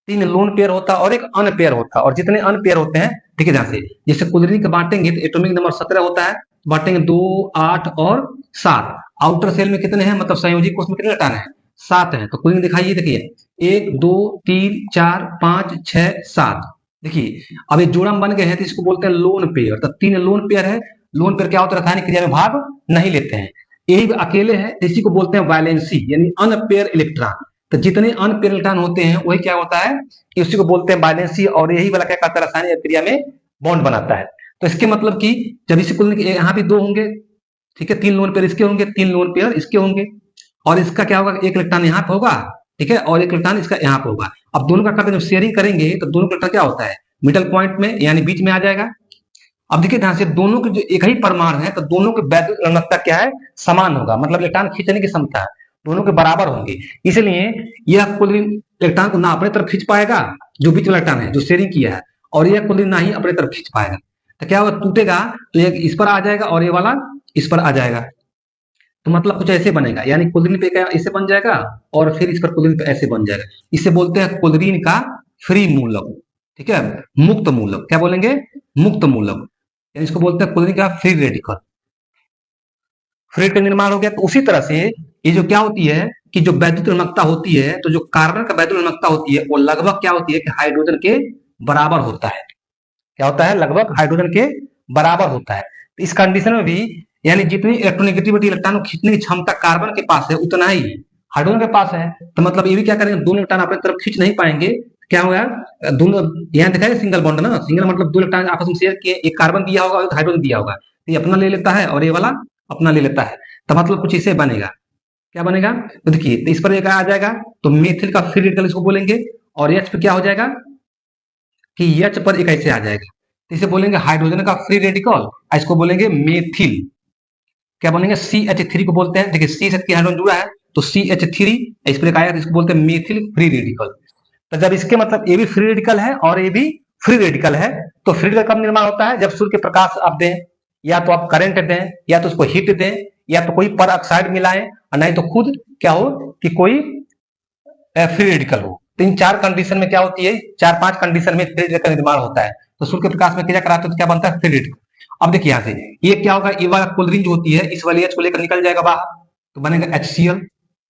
Speaker 1: 3 लोन पेयर होता है और एक अन पेयर होता है। और जितने अन पेयर होते हैं, ठीक है, जहां से जैसे क्लोरीन के बांटेंगे तो एटॉमिक नंबर 17 होता है, बांटेंगे 2, 8 और 7। आउटर सेल में कितने हैं, मतलब संयोजी कोष में कितने इलेक्ट्रॉन है, 7 है। तो क्लोरीन दिखाइए, देखिए 1 2 3 4 5 6 7। देखिए अब ये जोड़म बन गए हैं तो इसको बोलते हैं लोन पेयर। तो 3 लोन पेयर है, लोन पेयर क्या होता है, रासायनिक क्रिया में भाग नहीं लेते हैं। यही अकेले है, इसी को बोलते हैं वैलेंसी, यानी अनपेयर इलेक्ट्रॉन। तो जितने अनपेयर इलेक्ट्रॉन होते हैं वही क्या होता है, इसी को बोलते हैं वैलेंसी, और यही वाला क्या करता है, रासायनिक क्रिया में बॉन्ड बनाता है। तो इसके मतलब कि जब इसी को यहाँ भी 2 होंगे, ठीक है, 3 लोन पेयर इसके होंगे, 3 लोन पेयर इसके होंगे, और इसका क्या होगा, एक इलेक्ट्रॉन यहाँ पे होगा, ठीक है, और एक इलेक्ट्रॉन इसका यहाँ पे होगा। अब दोनों का करते जब शेयरिंग करेंगे तो दोनों का क्या होता है, मिडल पॉइंट में यानी बीच में आ जाएगा। अब देखिए ध्यान से, दोनों के जो एक ही परमाणु है तो दोनों के वैद्युत ऋणात्मकता क्या है, समान होगा, मतलब इलेक्ट्रॉन खींचने की क्षमता दोनों के बराबर होंगे। इसलिए यह क्लोरीन इलेक्ट्रॉन को ना अपने तरफ खींच पाएगा, जो बीच वाला इलेक्ट्रॉन है जो शेयरिंग किया है, और यह क्लोरीन ना ही अपने तरफ खींच पाएगा। तो क्या होगा, टूटेगा तो ये इस पर आ जाएगा और ये वाला इस पर आ जाएगा। तो मतलब कुछ ऐसे बनेगा, यानी क्लोरीन पे क्या ऐसे बन जाएगा, और फिर इस पर क्लोरीन पे ऐसे बन जाएगा। इसे बोलते हैं क्लोरीन का फ्री मूलक, ठीक है, मुक्त मूलक। क्या बोलेंगे, मुक्त मूलक, इसको बोलते हैं क्लोरीन का फ्री रेडिकल। फ्री रेडिकल निर्माण हो गया। तो उसी तरह से ये जो क्या होती है कि जो वैद्युत ऋणात्मकता होती है, तो जो कार्बन का वैद्युत ऋणात्मकता होती है वो लगभग क्या होती है कि हाइड्रोजन के बराबर होता है। क्या होता है, लगभग हाइड्रोजन के बराबर होता है। तो इस कंडीशन में भी, यानी जितनी इलेक्ट्रोनेगेटिविटी इलेक्ट्रॉन को खींचने की क्षमता कार्बन के पास है उतना ही हाइड्रोजन के पास है। तो मतलब ये भी क्या करेंगे, दोनों इलेक्ट्रॉन अपनी तरफ खींच नहीं पाएंगे। क्या होगा, दोनों यहाँ दिखाया सिंगल बॉन्ड ना, सिंगल मतलब 2 इलेक्ट्रॉन आपस में शेयर किए, एक कार्बन दिया होगा और एक हाइड्रोजन दिया होगा, तो ये अपना ले लेता है और ये वाला अपना ले लेता है। तो मतलब कुछ इसे बनेगा, क्या बनेगा, तो देखिए तो इस पर एक आ जाएगा, तो मेथिल का फ्री रेडिकल इसको बोलेंगे, और एच पे क्या हो जाएगा कि एच पर एक ऐसे आ जाएगा, तो इसे बोलेंगे हाइड्रोजन का फ्री रेडिकल, इसको बोलेंगे मेथिल। क्या बोलेंगे, CH3 को बोलते हैं, देखिए C से हाइड्रोजन जुड़ा है तो CH3, इस पर एक आया तो इसको बोलते हैं मेथिल फ्री रेडिकल। तो जब इसके मतलब ये भी फ्री रेडिकल है और ये भी फ्री रेडिकल है, तो फ्री रेडिकल कब निर्माण होता है, जब सूर्य के प्रकाश आप दें, या तो आप करंट दें, या तो उसको हीट दें, या तो कोई पर ऑक्साइड मिलाएं और नहीं तो खुद क्या हो कि कोई फ्री रेडिकल हो। तो इन 4 कंडीशन में क्या होती है, 4-5 कंडीशन में फ्री रेडिकल का निर्माण होता है। तो सूर्य के प्रकाश में क्रिया कराते हो तो क्या बनता है, फ्री रेडिकल। अब देखिए यहाँ से ये क्या होगा, ये वाला क्लोरीन जो होती है इस वाली H को लेकर निकल जाएगा बाहर, तो बनेगा HCl,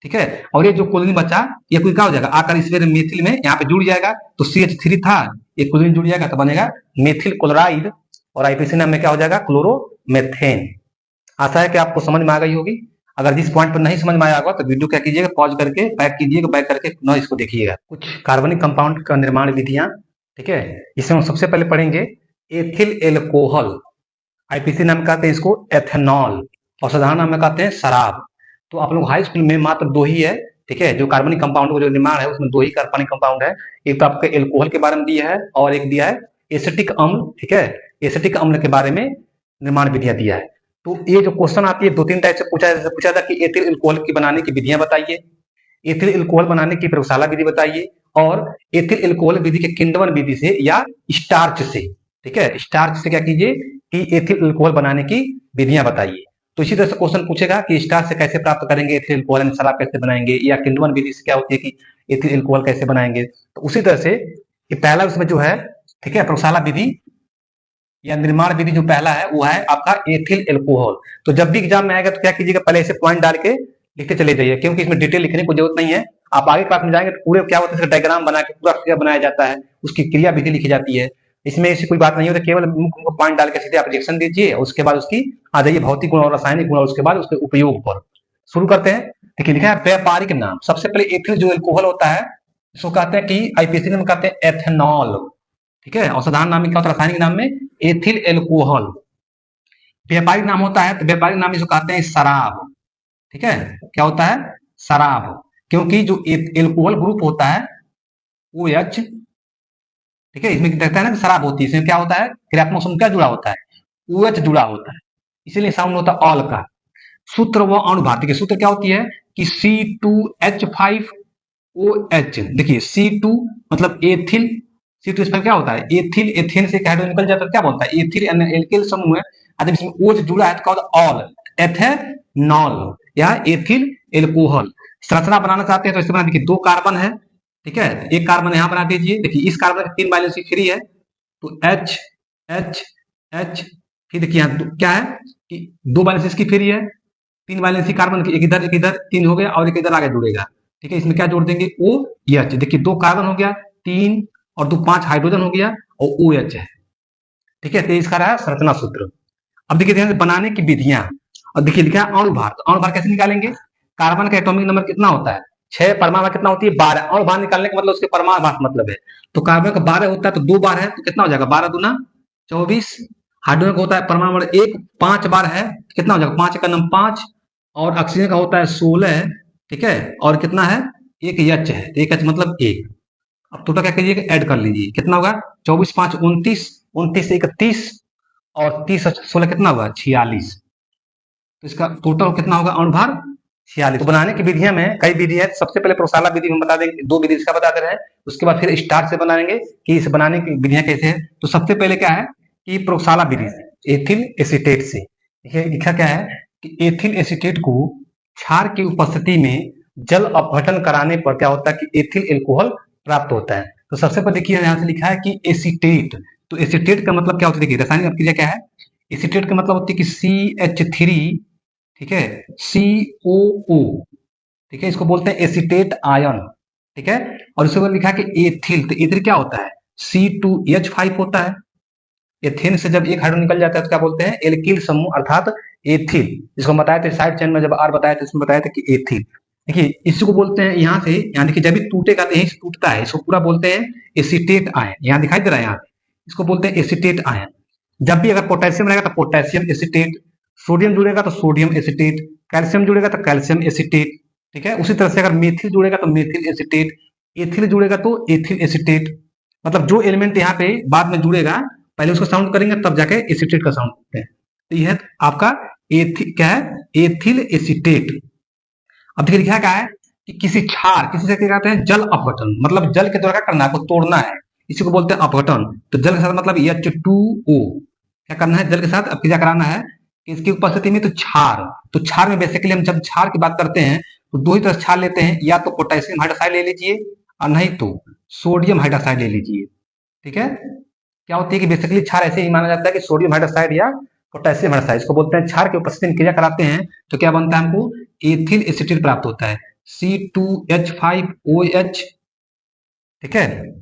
Speaker 1: ठीक है। और ये जो क्लोरीन बचा ये कोई क्या हो जाएगा, आकर इस मेथिल में यहाँ पे जुड़ जाएगा, तो CH3 था, ये क्लोरीन जुड़ जाएगा तो बनेगा मेथिल क्लोराइड, और आईपीसी नाम में क्या हो जाएगा, क्लोरोमेथेन। आशा है कि आपको समझ में आ गई होगी। अगर जिस पॉइंट पर नहीं समझ में आया होगा तो वीडियो क्या कीजिएगा, पॉज करके बैक कीजिएगा, बैक करके न इसको देखिएगा। कुछ कार्बनिक कंपाउंड का निर्माण विधियां, ठीक है। इसमें हम सबसे पहले पढ़ेंगे एथिल एल्कोहल, आईपीसी नाम कहते हैं इसको एथेनॉल, और साधारण नाम में कहते हैं शराब। तो आप लोग हाई स्कूल में मात्र 2 ही है, ठीक है, जो कार्बनिक कंपाउंड का जो निर्माण है उसमें 2 ही कार्बनिक कंपाउंड है। एक तो आपके एल्कोहल के बारे में दिया है और एक दिया है एसिटिक अम्ल, ठीक है। एसिटिक अम्ल के बारे में निर्माण विधियां दिया है। तो ये जो क्वेश्चन आती है 2-3 टाइप से पूछा था कि एथिल एल्कोहल की बनाने की विधियां बताइए, एथिल एल्कोहल बनाने की प्रयोगशाला विधि बताइए, और एथिल एल्कोहल विधि के किण्वन विधि से या स्टार्च से, ठीक है, स्टार्च से क्या कीजिए कि एथिल एल्कोहल बनाने की विधियां बताइए। तो इसी तरह से क्वेश्चन पूछेगा कि स्टार्च से कैसे प्राप्त करेंगे एथिल एल्कोहल, शराब कैसे बनाएंगे, या किण्वन विधि से क्या होती है कि एथिल एल्कोहल कैसे बनाएंगे। तो उसी तरह से ये पहला उसमें जो है, ठीक है, प्रयोगशाला विधि या निर्माण विधि जो पहला है वो है आपका एथिल एल्कोहल। तो जब भी एग्जाम में आएगा तो क्या कीजिएगा, पहले ऐसे पॉइंट डाल के लिखते चले जाइए, क्योंकि इसमें डिटेल लिखने की जरूरत नहीं है। आप आगे क्लास में जाएंगे तो पूरे क्या होता है, डायग्राम बना के पूरा क्रिया बनाया जाता है, उसकी क्रिया विधि लिखी जाती है। इसमें ऐसी कोई बात नहीं होती, केवल मुख्य पॉइंट डाल के सीधे आप रिएक्शन दीजिए, उसके बाद उसकी आ जाइए भौतिक गुण और रासायनिक गुण, और उसके बाद उसके उपयोग पर शुरू करते हैं। देखिए लिखा है व्यापारिक नाम, सबसे पहले एथिल जो एल्कोहल होता है इसको कहते हैं कि आईपीसी में कहते हैं एथेनॉल, ठीक है। और साधारण नाम में क्या होता है, रासायनिक नाम में एथिल एल्कोहल। व्यापारिक नाम होता है तो व्यापारिक नाम इसको कहते हैं शराब, ठीक है। क्या होता है, शराब, क्योंकि जो एल्कोहल ग्रुप होता है OH, ठीक है, इसमें देखता है ना कि शराब होती है, इसमें क्या होता है, क्रियात्मक समूह क्या जुड़ा होता है, OH जुड़ा होता है, इसीलिए साउंड होता है ऑल का। सूत्र व अनुभाग, देखिए सूत्र क्या होती है कि C2H5OH, देखिए C2 मतलब एथिल, C2 इस पर क्या होता है एथिल, एथेन से हाइड्रोजन निकल जाता है, क्या बोलता है एथिल एल्किल समूह है। जब इसमें OH जुड़ा है तो क्या होता है ऑल, एथेनॉल या एथिल एल्कोहल। संरचना बनाना चाहते हैं तो इसे बना, देखिए 2 कार्बन है, ठीक है, एक कार्बन यहाँ बना दीजिए। देखिए इस कार्बन का 3 वैलेंसी फ्री है, तो H H H, फिर देखिए यहाँ क्या है कि 2 वैलेंसी इसकी फ्री है, 3 वैलेंसी कार्बन की, एक इधर 3 हो गया और एक इधर आगे जुड़ेगा, ठीक है। इसमें क्या जोड़ देंगे OH, देखिए 2 कार्बन हो गया, 3 और 2 5 हाइड्रोजन हो गया और OH है, ठीक है। तो इसका रहा संरचना सूत्र। अब देखिए ध्यान से बनाने की विधियां, और देखिए लिखा है अणुभार, तो अणुभार कैसे निकालेंगे, कार्बन का एटॉमिक नंबर कितना होता है 6, परमाणु कितना होती है 12, अणुभार निकालने का मतलब उसके परमाणु भार मतलब है, तो कार्बन का 12 होता है तो 2 बार है तो कितना हो जाएगा 12 दूना 24। हाइड्रोजन का होता है परमाणु नंबर 1, 5 बार है कितना हो जाएगा 5 का नंबर 5, और ऑक्सीजन का होता है 16, ठीक है, और कितना है एक H है, एक H मतलब 1। अब टोटल क्या कीजिएगा, ऐड कर लीजिए, कितना होगा 24 5 29, 29 से 31, और 30 16 कितना होगा 46, तो इसका टोटल कितना होगा अणुभार 46। तो बनाने की विधियां में कई विधि है, सबसे पहले प्रयोगशाला विधि हम बता देंगे, 2 विधि इसका बता दे रहे हैं, उसके बाद फिर स्टार्च से बनाएंगे कि इसे बनाने की विधियां कैसे है। तो सबसे पहले क्या है कि प्रयोगशाला विधि से एथिल एसीटेट से, लिखा क्या है कि एथिल एसीटेट को क्षार की उपस्थिति में जल अपघटन कराने पर क्या होता है कि एथिल एल्कोहल प्राप्त होता है। तो सबसे पहले देखिए यहाँ से लिखा है कि एसीटेट, तो एसीटेट का मतलब क्या होता है, देखिए रासायनिक क्रिया क्या है, एसीटेट का मतलब होती है कि CH3, ठीक है, COO, ठीक है, इसको बोलते हैं एसीटेट आयन, ठीक है। और इसके ऊपर लिखा है कि एथिल, तो एथिल क्या होता है C2H5 होता है, एथेन से जब एक हाइड्रोजन निकल जाता है तो क्या बोलते हैं एल्किल समूह अर्थात एथिल। इसको बताया था साइड चेन में जब R बताया था इसमें बताया था कि एथिल। देखिए इसको बोलते हैं यहाँ से, यहाँ देखिए जब भी टूटेगा तो यहीं से टूटता है, इसको पूरा बोलते हैं एसीटेट आयन, यहाँ दिखाई दे रहा है यहाँ, इसको बोलते हैं एसीटेट आयन। जब भी अगर पोटेशियम रहेगा तो पोटेशियम एसीटेट, सोडियम जुड़ेगा तो सोडियम एसीटेट, कैल्शियम जुड़ेगा तो कैल्शियम एसीटेट, ठीक है। उसी तरह से अगर मेथिल जुड़ेगा तो मेथिल एसीटेट, एथिल जुड़ेगा तो एथिल एसीटेट, मतलब जो एलिमेंट यहाँ पे बाद में जुड़ेगा पहले उसको साउंड करेंगे तब जाके एसीटेट का साउंड करते हैं। तो यह आपका क्या है एथिल एसीटेट। अब देखिए लिखा क्या है कि किसी क्षार, किसी से क्या कहते हैं जल अपघटन, मतलब जल के द्वारा क्या करना है को तोड़ना है, इसी को बोलते हैं अपघटन। तो जल के साथ मतलब H2O क्या करना है, जल के साथ क्रिया कराना है इसकी उपस्थिति में तो क्षार, तो क्षार में बेसिकली हम जब क्षार की बात करते हैं तो दो ही तरह क्षार लेते हैं, या तो पोटेशियम हाइड्रोक्साइड ले लीजिए और नहीं तो सोडियम हाइड्रोक्साइड ले लीजिए। ठीक है, क्या होती है कि बेसिकली क्षार ऐसे ही माना जाता है कि सोडियम हाइड्रोक्साइड या पोटेशियम हाइड्रोक्साइड, इसको बोलते हैं क्षार की उपस्थिति में क्रिया कराते हैं तो क्या बनता है, हमको एथिल एसीटेट प्राप्त होता है, C2H5OH। ठीक है,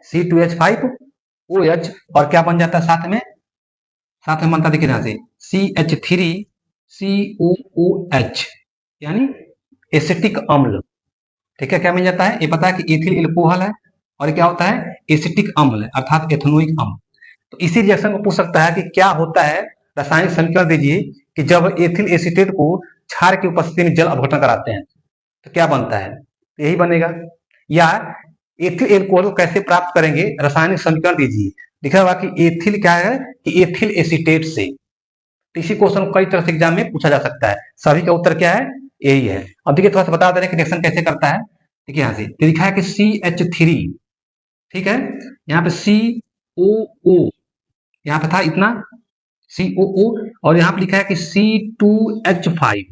Speaker 1: C2H5OH, और क्या बन जाता है साथ में बनता है, देखिए यहाँ से CH3COOH यानी एसिटिक अम्ल। ठीक है, क्या मिल जाता है, ये पता है कि एथिल एल्कोहल है और ये क्या होता है, एसिटिक अम्ल अर्थात एथेनोइक अम्ल। तो इसी रिएक्शन को पूछ सकता है कि क्या होता है, रासायनिक समीकरण दीजिए कि जब एथिल एसीटेट को क्षार की उपस्थिति में जल अपघटन कराते हैं तो क्या बनता है, यही बनेगा। या एथिल एल्कोहल को कैसे प्राप्त करेंगे, रासायनिक समीकरण दीजिए, लिखा हुआ कि एथिल क्या है कि एथिल एसीटेट से। तो इसी क्वेश्चन को कई तरह से एग्जाम में पूछा जा सकता है, सभी का उत्तर क्या है, यही है। अब देखिए थोड़ा सा बता दे रहे हैं कि रिएक्शन कैसे करता है। देखिए यहाँ से लिखा है कि CH3, ठीक है, यहाँ पे COO, यहाँ पे था इतना COO, और यहाँ पे लिखा है कि C2H5,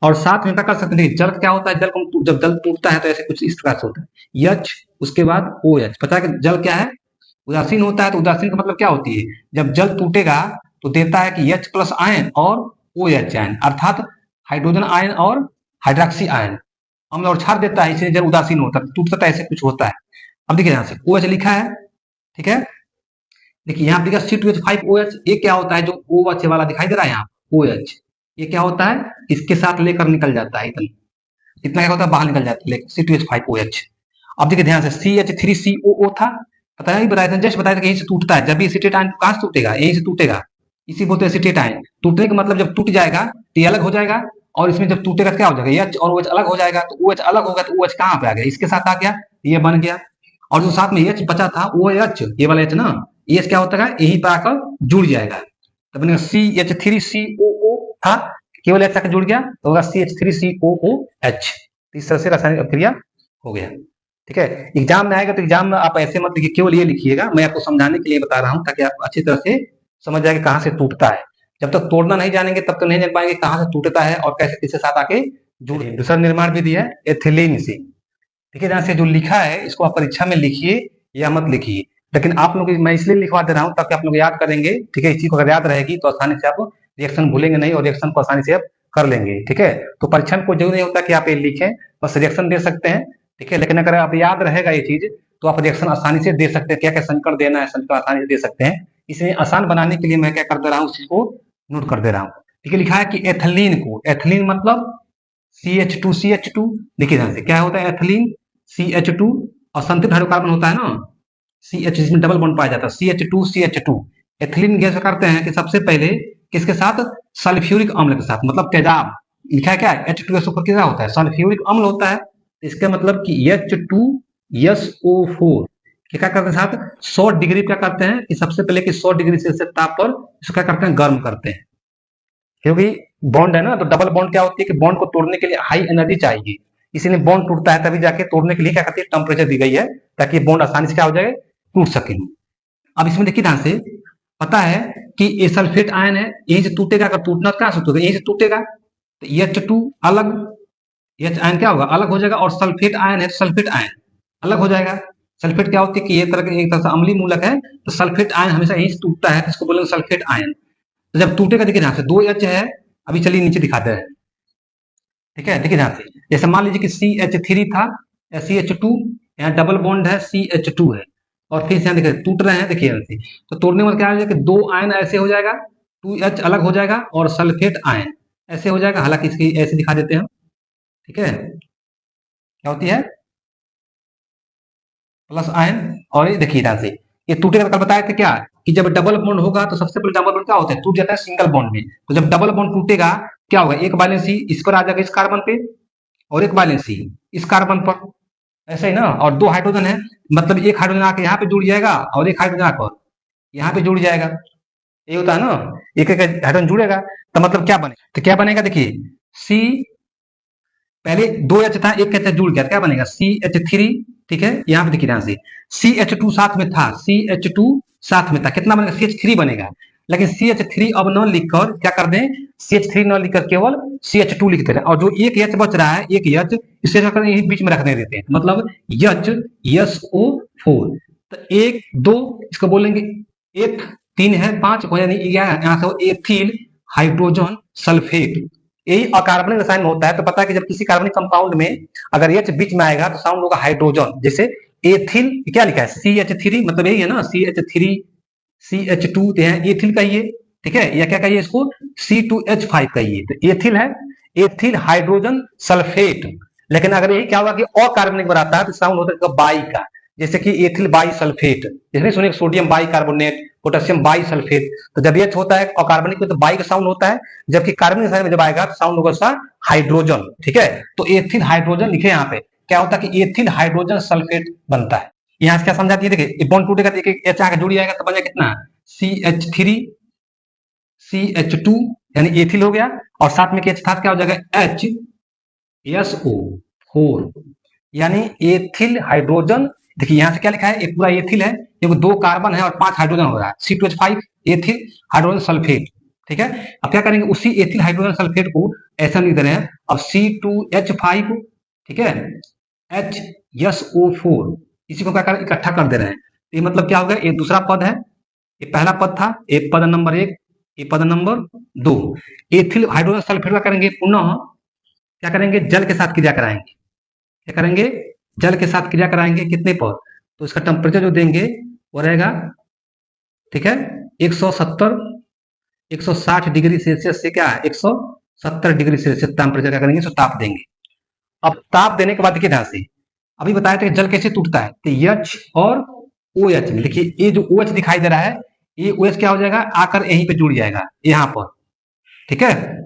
Speaker 1: और साथ में क्या कर सकते हैं, जल क्या होता है, जल को जब जल टूटता है तो ऐसे कुछ इस प्रकार से होता है, H उसके बाद OH। पता है कि जल क्या है, उदासीन होता है, तो उदासीन का मतलब क्या होती है, जब जल टूटेगा तो देता है कि H प्लस आयन और OH आयन, अर्थात हाइड्रोजन आयन और हाइड्रोक्सी आयन, अम्ल और क्षार देता है, इसलिए जल उदासीन होता है, टूटता है, ऐसे कुछ होता है। अब देखिए यहाँ से OH लिखा है, ठीक है, देखिए यहाँ पे C2H5OH, ये क्या होता है, जो OH वाला दिखाई दे रहा है यहाँ OH, ये क्या होता है, इसके साथ लेकर निकल जाता है, इतना क्या होता है, बाहर निकल जाता है C2H5OH। अब देखिए ध्यान से CH3COO था, पता नहीं बताया था, जस्ट बताया था कि यहीं से टूटता है, जब भी एसीटेट आयन कहाँ से टूटेगा, यहीं से टूटेगा, इसी बोलते हैं एसीटेट आयन। टूटने का मतलब जब टूट जाएगा तो ये अलग हो जाएगा, और इसमें जब टूटेगा तो क्या हो जाएगा, H और OH अलग हो जाएगा, तो OH अलग होगा तो OH कहाँ पे आ गया, इसके साथ आ गया, ये बन गया। और जो साथ में H बचा था OH, ये वाला H ना, H क्या होता है, यहीं पर आकर जुड़ जाएगा, तो बनेगा CH3COO था, केवल H आकर जुड़ गया तो होगा CH3COOH। इस तरह से रासायनिक अभिक्रिया हो गया। ठीक है, एग्जाम में आएगा तो एग्जाम में आप ऐसे मत लिखिए, केवल ये लिखिएगा, मैं आपको समझाने के लिए बता रहा हूँ ताकि आप अच्छी तरह से समझ जाए कहाँ से टूटता है। जब तक तोड़ना नहीं जानेंगे तब तक नहीं जान पाएंगे कहाँ से टूटता है और कैसे किसके साथ आके जुड़े। दूसरा निर्माण विधि है एथिलीन से। ठीक है, जहाँ से जो लिखा है इसको आप परीक्षा में लिखिए या मत लिखिए, लेकिन आप लोग मैं इसलिए लिखवा दे रहा हूँ ताकि आप लोग याद करेंगे। ठीक है, इस चीज को अगर याद रहेगी तो आसानी से आप रिएक्शन भूलेंगे नहीं और रिएक्शन को आसानी से आप कर लेंगे। ठीक है, तो परीक्षा में कोई जरूरी नहीं होता कि आप ये लिखें, बस रिएक्शन दे सकते हैं। ठीक है, लेकिन अगर आप याद रहेगा ये चीज तो आप रिएक्शन आसानी से दे सकते हैं, क्या क्या समीकरण देना है समीकरण आसानी से दे सकते हैं। इसलिए आसान बनाने के लिए मैं क्या कर दे रहा हूँ, उस चीज को नोट कर दे रहा हूँ। ठीक है, लिखा है कि एथिलीन को, एथिलीन मतलब CH2 देखिए ध्यान से क्या होता है एथिलीन, CH2 और संतृप्त हाइड्रोकार्बन होता है ना CH, जिसमें डबल बॉन्ड पाया जाता है CH2 एथिलीन गैस करते हैं कि सबसे पहले किसके साथ, सल्फ्यूरिक अम्ल के साथ, मतलब तेजाब। लिखा है क्या H2S ऊपर क्या होता है, सल्फ्यूरिक अम्ल होता है, इसका मतलब कि H2SO4 क्या करते हैं साथ 100 डिग्री क्या करते हैं कि सबसे पहले कि 100 डिग्री सेल्सियस ताप पर इसको क्या करते हैं, गर्म करते हैं, क्योंकि बॉन्ड है ना, तो डबल बॉन्ड क्या होती है कि बॉन्ड को तोड़ने के लिए हाई एनर्जी चाहिए, इसीलिए बॉन्ड टूटता है, तभी जाके तोड़ने के लिए क्या करती है टेम्परेचर दी गई है ताकि बॉन्ड आसानी से क्या हो जाए, टूट सके। अब इसमें देखिए ध्यान से पता है कि ये सल्फेट आयन है, यहीं से टूटेगा, अगर टूटना कहां से टूटेगा, यहीं से टूटेगा, तो H2 अलग, H आयन क्या होगा, अलग हो जाएगा, और सल्फेट आयन है तो सल्फेट आयन अलग हो जाएगा। सल्फेट क्या होती है कि एक तरह से अम्लीय मूलक है, तो सल्फेट आयन हमेशा यहीं से टूटता है, इसको बोलेंगे सल्फेट आयन। तो जब टूटेगा देखिए ध्यान से 2H है, अभी चलिए नीचे दिखाते हैं। ठीक है, देखिए ध्यान से, जैसे मान लीजिए कि CH3 था, CH2, यहाँ डबल बॉन्ड है CH2 है, और फिर यहाँ देखिए टूट रहे हैं, देखिए यहाँ से, तो तोड़ने में क्या हो जाएगा कि 2 आयन ऐसे हो जाएगा, 2H अलग हो जाएगा, और सल्फेट आयन ऐसे हो जाएगा, हालांकि इसकी ऐसे दिखा देते हैं। ठीक है, क्या होती है प्लस आयन, और ये देखिए ध्यान से ये टूटेगा, कल बताया था क्या कि जब डबल बॉन्ड होगा तो सबसे पहले डबल बॉन्ड क्या होता है, टूट जाता है सिंगल बॉन्ड में, तो जब डबल बॉन्ड टूटेगा क्या होगा, एक वैलेंसी इस पर आ जाएगा इस कार्बन पे, और एक वैलेंसी इस कार्बन पर, ऐसे ही ना, और 2 हाइड्रोजन है, मतलब एक हाइड्रोजन आके यहाँ पे जुड़ जाएगा और एक हाइड्रोजन आकर यहाँ पे जुड़ जाएगा, ये होता है ना, एक एक हाइड्रोजन जुड़ेगा, तो मतलब क्या बने, तो क्या बनेगा देखिए सी, पहले 2H था, एक H जुड़ गया, क्या बनेगा CH3। ठीक है, यहाँ पे देखिए ध्यान से CH2 साथ में था, CH2 साथ में था, कितना बनेगा CH3 बनेगा, लेकिन CH3 अब न लिखकर क्या कर दें, CH3 न लिखकर केवल CH2 लिखते हैं, और जो एक H बच रहा है, एक H, इसे क्या करें, बीच में रखने देते हैं, मतलब HSO4। तो 1 2 इसको बोलेंगे 1 3 है 5 यानी यहाँ से एथिल हाइड्रोजन सल्फेट। यही अकार्बनिक रसायन होता है। तो पता है कि जब किसी कार्बनिक कंपाउंड में अगर H बीच में आएगा तो साउंड होगा हाइड्रोजन। जैसे एथिल क्या लिखा है, CH3, मतलब यही है ना, CH3 CH2 एथिल कहिए, ठीक है, या क्या कहिए इसको, C2H5 कहिए। तो एथिल है, एथिल हाइड्रोजन सल्फेट। लेकिन अगर यही क्या होगा कि अकार्बनिक बनाता है तो साउंड होता है बाई का, जैसे कि एथिल बाई सल्फेट, जैसे सुनिए sodium by carbonate, potassium by sulphate. तो जब H होता है अकार्बनिक में तो बाई का साउंड होता है, जबकि कार्बनिक में जब आएगा तो साउंड होगा उसका हाइड्रोजन, ठीक है। तो एथिल हाइड्रोजन लिखे यहाँ पे, क्या होता है कि एथिल हाइड्रोजन सल्फेट बनता है। यहाँ से क्या समझा दिए, देखिए बॉन्ड टूटेगा तो एक H आकर जुड़ जाएगा तो बन जाएगा कितना, CH3 CH2 यानी एथिल हो गया, और साथ में H था क्या हो जाएगा HSO4 यानी एथिल हाइड्रोजन। देखिए यहाँ से क्या लिखा है, एक पूरा एथिल है क्योंकि 2 कार्बन है और 5 हाइड्रोजन हो रहा है, C2H5 एथिल हाइड्रोजन सल्फेट, ठीक है। अब क्या करेंगे, उसी एथिल हाइड्रोजन सल्फेट को ऐसा लिख दे रहे हैं, अब C2H5, ठीक है, HSO4, इसी को क्या कर इकट्ठा कर दे रहे हैं। ये मतलब क्या होगा, ये दूसरा पद है, ये पहला पद था, एक पद नंबर 1, ये पद नंबर 2। एथिल हाइड्रोजन सल्फेट का करेंगे पुनः, क्या करेंगे, जल के साथ क्रिया कराएंगे, क्या करेंगे, जल के साथ क्रिया कराएंगे, कितने पर, तो इसका टेम्परेचर जो देंगे वो रहेगा, ठीक है, 170 160 डिग्री सेल्सियस से क्या है 170 डिग्री सेल्सियस टेम्परेचर क्या करेंगे, ताप देंगे। अब ताप देने के बाद देखिए ध्यान से, अभी बताया था कि जल कैसे टूटता है, तो H और OH में, देखिए ये जो OH दिखाई दे रहा है, ये OH क्या हो जाएगा, आकर यहीं पे जुड़ जाएगा यहाँ पर, ठीक है।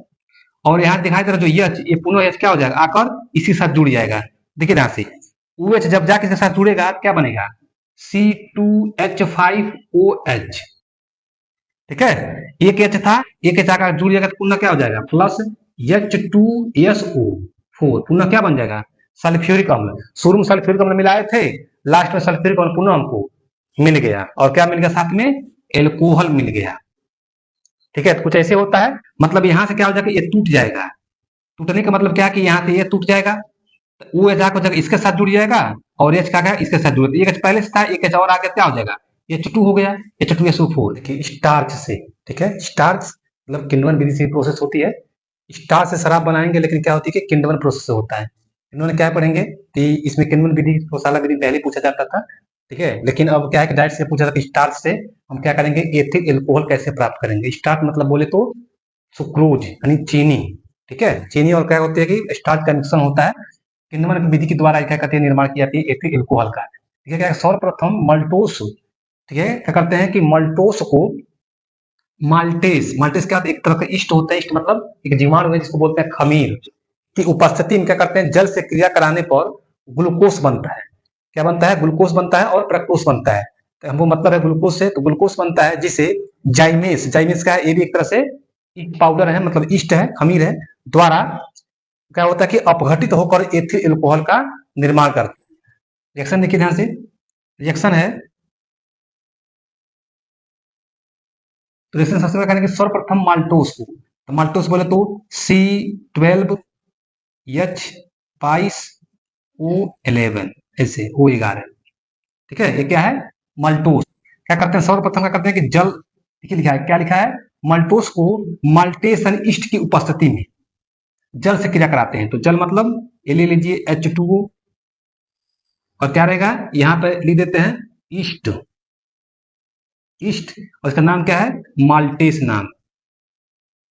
Speaker 1: और यहाँ दिखाई दे रहा जो H, ये पुनः H क्या हो जाएगा, आकर इसी साथ जुड़ जाएगा। देखिए ध्यान से, OH जब जाके इसके साथ जुड़ेगा क्या बनेगा, C2H5OH, ठीक है। एक H था, एक H आकर जुड़ जाएगा तो पुनः क्या हो जाएगा, प्लस H2SO4, पुनः क्या बन जाएगा, सल्फ्यूरिक अम्ल। शुरू में सल्फ्यूरिक अम्ल मिलाए थे, लास्ट में सल्फ्यूरिक अम्ल पुनः हमको मिल गया, और क्या मिल गया साथ में, एल्कोहल मिल गया, ठीक है। तो कुछ ऐसे होता है, मतलब यहाँ से क्या हो जाएगा, ये टूट जाएगा। टूटने का मतलब क्या है कि यहाँ से ये टूट जाएगा, तो वो एच को इसके साथ जुड़ जाएगा, और एच का इसके साथ जुड़, एक एच पहले से था, एक एच और आगे क्या हो जाएगा, H2 हो गया, H2SO4। देखिए स्टार्च से, ठीक है, स्टार्च मतलब किण्वन विधि से प्रोसेस होती है। स्टार्च से शराब बनाएंगे, लेकिन क्या होती है कि किण्वन प्रोसेस से होता है। इन्होंने क्या पढ़ेंगे कि इसमें किण्वन विधि गौशाला विधि पहले पूछा जाता था, ठीक है, लेकिन अब क्या है कि डायरेक्ट से पूछा था कि स्टार्च से हम क्या करेंगे, एथिल एल्कोहल कैसे प्राप्त करेंगे। स्टार्च मतलब बोले तो सुक्रोज यानी चीनी, ठीक है, चीनी, और क्या होती है कि स्टार्च का मिश्रण होता है, किण्वन विधि के द्वारा क्या कहते हैं, निर्माण की जाती है एथिल एल्कोहल का, ठीक है। क्या सर्वप्रथम मल्टोस, ठीक है, क्या करते हैं कि मल्टोस को, माल्टेस, माल्टेस क्या, एक तरह का ईस्ट होता है, ईस्ट मतलब एक जीवाणु है जिसको बोलते हैं खमीर, की उपस्थिति में क्या करते हैं, जल से क्रिया कराने पर ग्लूकोस बनता है। क्या बनता है, ग्लूकोस बनता है और फ्रक्टोस बनता है। तो हमको मतलब है ग्लूकोस से, तो ग्लूकोस बनता है जिसे जाइमेस, जाइमेस का ये भी एक तरह से पाउडर है, मतलब ईस्ट है, खमीर है, द्वारा क्या होता है कि अपघटित होकर एथिल एल्कोहल का निर्माण करते हैं। रिएक्शन देखिए ध्यान से, रिएक्शन है, तो रिएक्शन सबसे पहले करेंगे सर्वप्रथम माल्टोस को, तो माल्टोस बोले तो C12H22O11, ऐसे O11, ठीक है। ये क्या है, मल्टोस। क्या करते हैं, सर्वप्रथम क्या करते हैं कि जल, देखिए लिखा है, क्या लिखा है, मल्टोस को माल्टेसन ईस्ट की उपस्थिति में जल से क्रिया कराते हैं। तो जल मतलब ये ले लीजिए H2O, और क्या रहेगा, यहाँ पे लिख देते हैं ईस्ट, ईस्ट, और इसका नाम क्या है, माल्टेस नाम,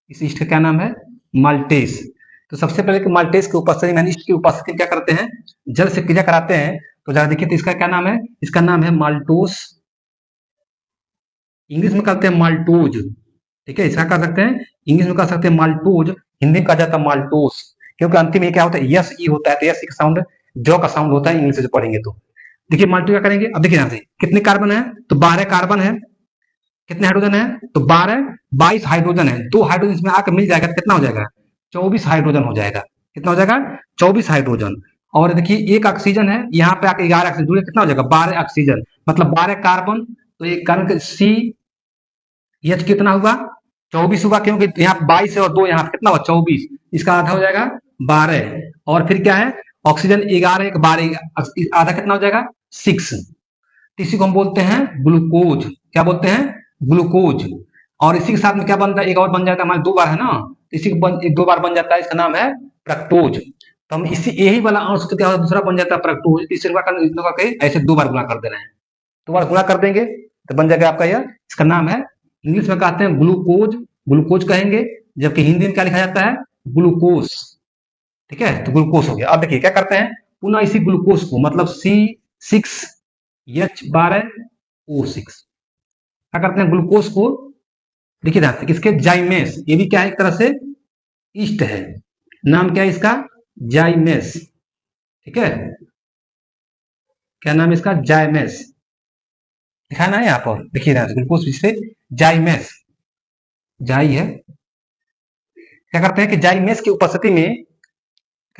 Speaker 1: इस ईस्ट का क्या नाम है, माल्टेस। तो सबसे पहले कि माल्टेस की उपस्थिति में, ईस्ट की उपस्थिति क्या करते हैं, जल से क्रिया कराते हैं। तो जरा देखिए, तो इसका क्या नाम है, इसका नाम है माल्टोस, इंग्लिश में कहते हैं माल्टोज, ठीक है। इसका कर सकते हैं, इंग्लिश में कह सकते हैं माल्टोज, हिंदी में कहा जाता है माल्टोस, क्योंकि अंतिम में क्या होता है, यस ई होता है, तो यस का साउंड जो का साउंड होता है इंग्लिश से पढ़ेंगे तो। देखिए माल्टो क्या करेंगे, अब देखिए यहाँ से कितने कार्बन है, तो 12 कार्बन है, कितने हाइड्रोजन है, तो 12 22 हाइड्रोजन है, 2 हाइड्रोजन इसमें आकर मिल जाएगा तो कितना हो जाएगा, 24 हाइड्रोजन हो जाएगा। कितना हो जाएगा, 24 हाइड्रोजन। और देखिए एक ऑक्सीजन है, यहाँ पे आकर 11 ऑक्सीजन जुड़े, कितना हो जाएगा, 12 ऑक्सीजन, मतलब 12 कार्बन। तो एक कार्बन सी H कितना हुआ 24 हुआ, क्योंकि यहाँ 22 है और 2 यहाँ कितना हुआ 24, इसका आधा हो जाएगा 12। और फिर क्या है ऑक्सीजन 11 एक 12, आधा कितना हो जाएगा 6। इसी को हम बोलते हैं ग्लूकोज। क्या बोलते हैं ग्लूकोज। और इसी के साथ में क्या बनता है, एक और बन जाता है हमारे 2 बार है ना, इसी को 2 बार बन जाता है, इसका नाम है फ्रक्टोज। तो हम इसी यही वाला अंश तो क्या होता है दूसरा बन जाता है फ्रक्टोज, तीसरे बार करके ऐसे 2 बार गुणा कर देना है, 2 बार गुणा कर देंगे तो बन जाएगा आपका यह, इसका नाम है इंग्लिश में कहते हैं ग्लूकोज, ग्लूकोज कहेंगे, जबकि हिंदी में क्या लिखा जाता है ग्लूकोज। ठीक है, तो ग्लूकोज हो गया। अब देखिए क्या करते हैं पुनः इसी ग्लूकोज को मतलब C6H12O6 क्या करते हैं ग्लूकोज को, देखिए ध्यान से किसके जाइमेस, ये भी क्या है एक तरह से ईस्ट है, नाम क्या है इसका जाइमेस। ठीक है, क्या नाम है इसका जाइमेस, लिखा ना है यहाँ पर, देखिए ध्यान से ग्लूकोज से जाइमेस, जाई है। क्या करते हैं कि जाइमेस की उपस्थिति में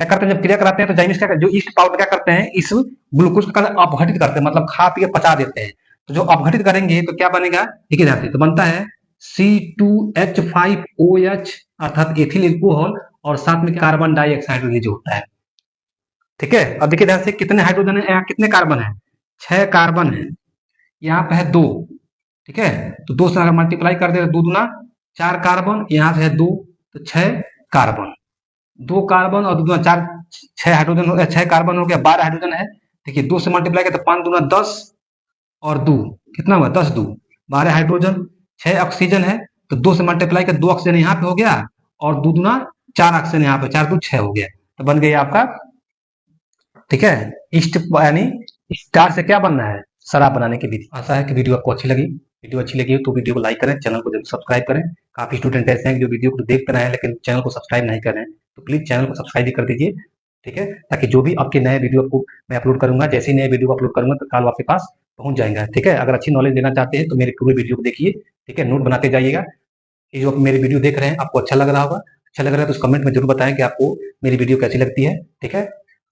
Speaker 1: क्या करते हैं जब क्रिया कराते हैं तो जाइमेस क्या जो ईस्ट पाउडर क्या करते हैं इस ग्लूकोज का अपघटित करते हैं, मतलब खा पी के पचा देते हैं। तो जो अपघटित करेंगे तो क्या बनेगा देखिए ध्यान से, तो बनता है C2H5OH अर्थात एथिल एल्कोहल और साथ में कार्बन डाइऑक्साइड रिलीज होता है। ठीक है, अब देखिए ध्यान से कितने हाइड्रोजन है, यहाँ कितने कार्बन है 6 कार्बन है, यहाँ पे है 2। ठीक है, तो 2 से अगर मल्टीप्लाई कर दे तो 2 दूना 4 कार्बन, यहाँ से है 2 तो 6 कार्बन, 2 कार्बन और 2 दूना 4, 6 हाइड्रोजन हो गया, 6 कार्बन हो गया, 12 हाइड्रोजन है। देखिए 2 से मल्टीप्लाई किया तो 5 दूना 10 और 2 कितना हुआ 10 2 12 हाइड्रोजन, 6 ऑक्सीजन है, तो 2 से मल्टीप्लाई कर 2 ऑक्सीजन यहाँ पे हो गया और 2 दूना 4 ऑक्सीजन यहाँ पे, 4 2 6 हो गया, तो बन गया आपका। ठीक है, ईस्ट यानी स्टार से क्या बनना है शराब बनाने की विधि। आशा है कि वीडियो आपको अच्छी लगी, वीडियो अच्छी लगी हो तो वीडियो को लाइक करें, चैनल को जरूर सब्सक्राइब करें। काफी स्टूडेंट ऐसे हैं जो वीडियो को देख रहे हैं लेकिन चैनल को सब्सक्राइब नहीं कर रहे हैं, तो प्लीज चैनल को सब्सक्राइब भी कर दीजिए। ठीक है, ताकि जो भी आपके नए वीडियो को मैं अपलोड करूंगा, जैसे ही नए वीडियो को अपलोड करूंगा तो कल आपके पास पहुंच जाएगा। ठीक है, अगर अच्छी नॉलेज लेना चाहते हैं तो मेरे पूरे वीडियो को देखिए। ठीक है, नोट बनाते जाइएगा। ये जो मेरी वीडियो देख रहे हैं आपको अच्छा लग रहा होगा, अच्छा लग रहा है तो उस कमेंट में जरूर बताएं कि आपको मेरी वीडियो कैसी लगती है। ठीक है,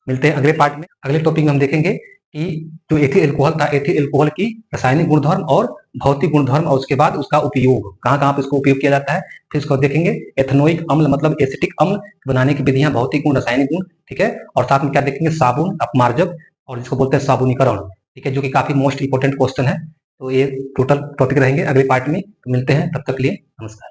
Speaker 1: मिलते हैं अगले पार्ट में, अगले टॉपिक में हम देखेंगे कि जो एथिल एल्कोहल था, एथिल एल्कोहल की रासायनिक गुणधर्म और भौतिक गुणधर्म और उसके बाद उसका उपयोग कहाँ कहाँ पे इसको उपयोग किया जाता है, फिर उसको देखेंगे। एथनोइक अम्ल मतलब एसिटिक अम्ल बनाने की विधियां, भौतिक गुण, रासायनिक गुण। ठीक है, और साथ में क्या देखेंगे साबुन, अपमार्जक और जिसको बोलते हैं साबुनीकरण। ठीक है, जो कि काफी मोस्ट इंपोर्टेंट क्वेश्चन है। तो ये टोटल टॉपिक रहेंगे अगले पार्ट में, तो मिलते हैं तब तक के लिए नमस्कार।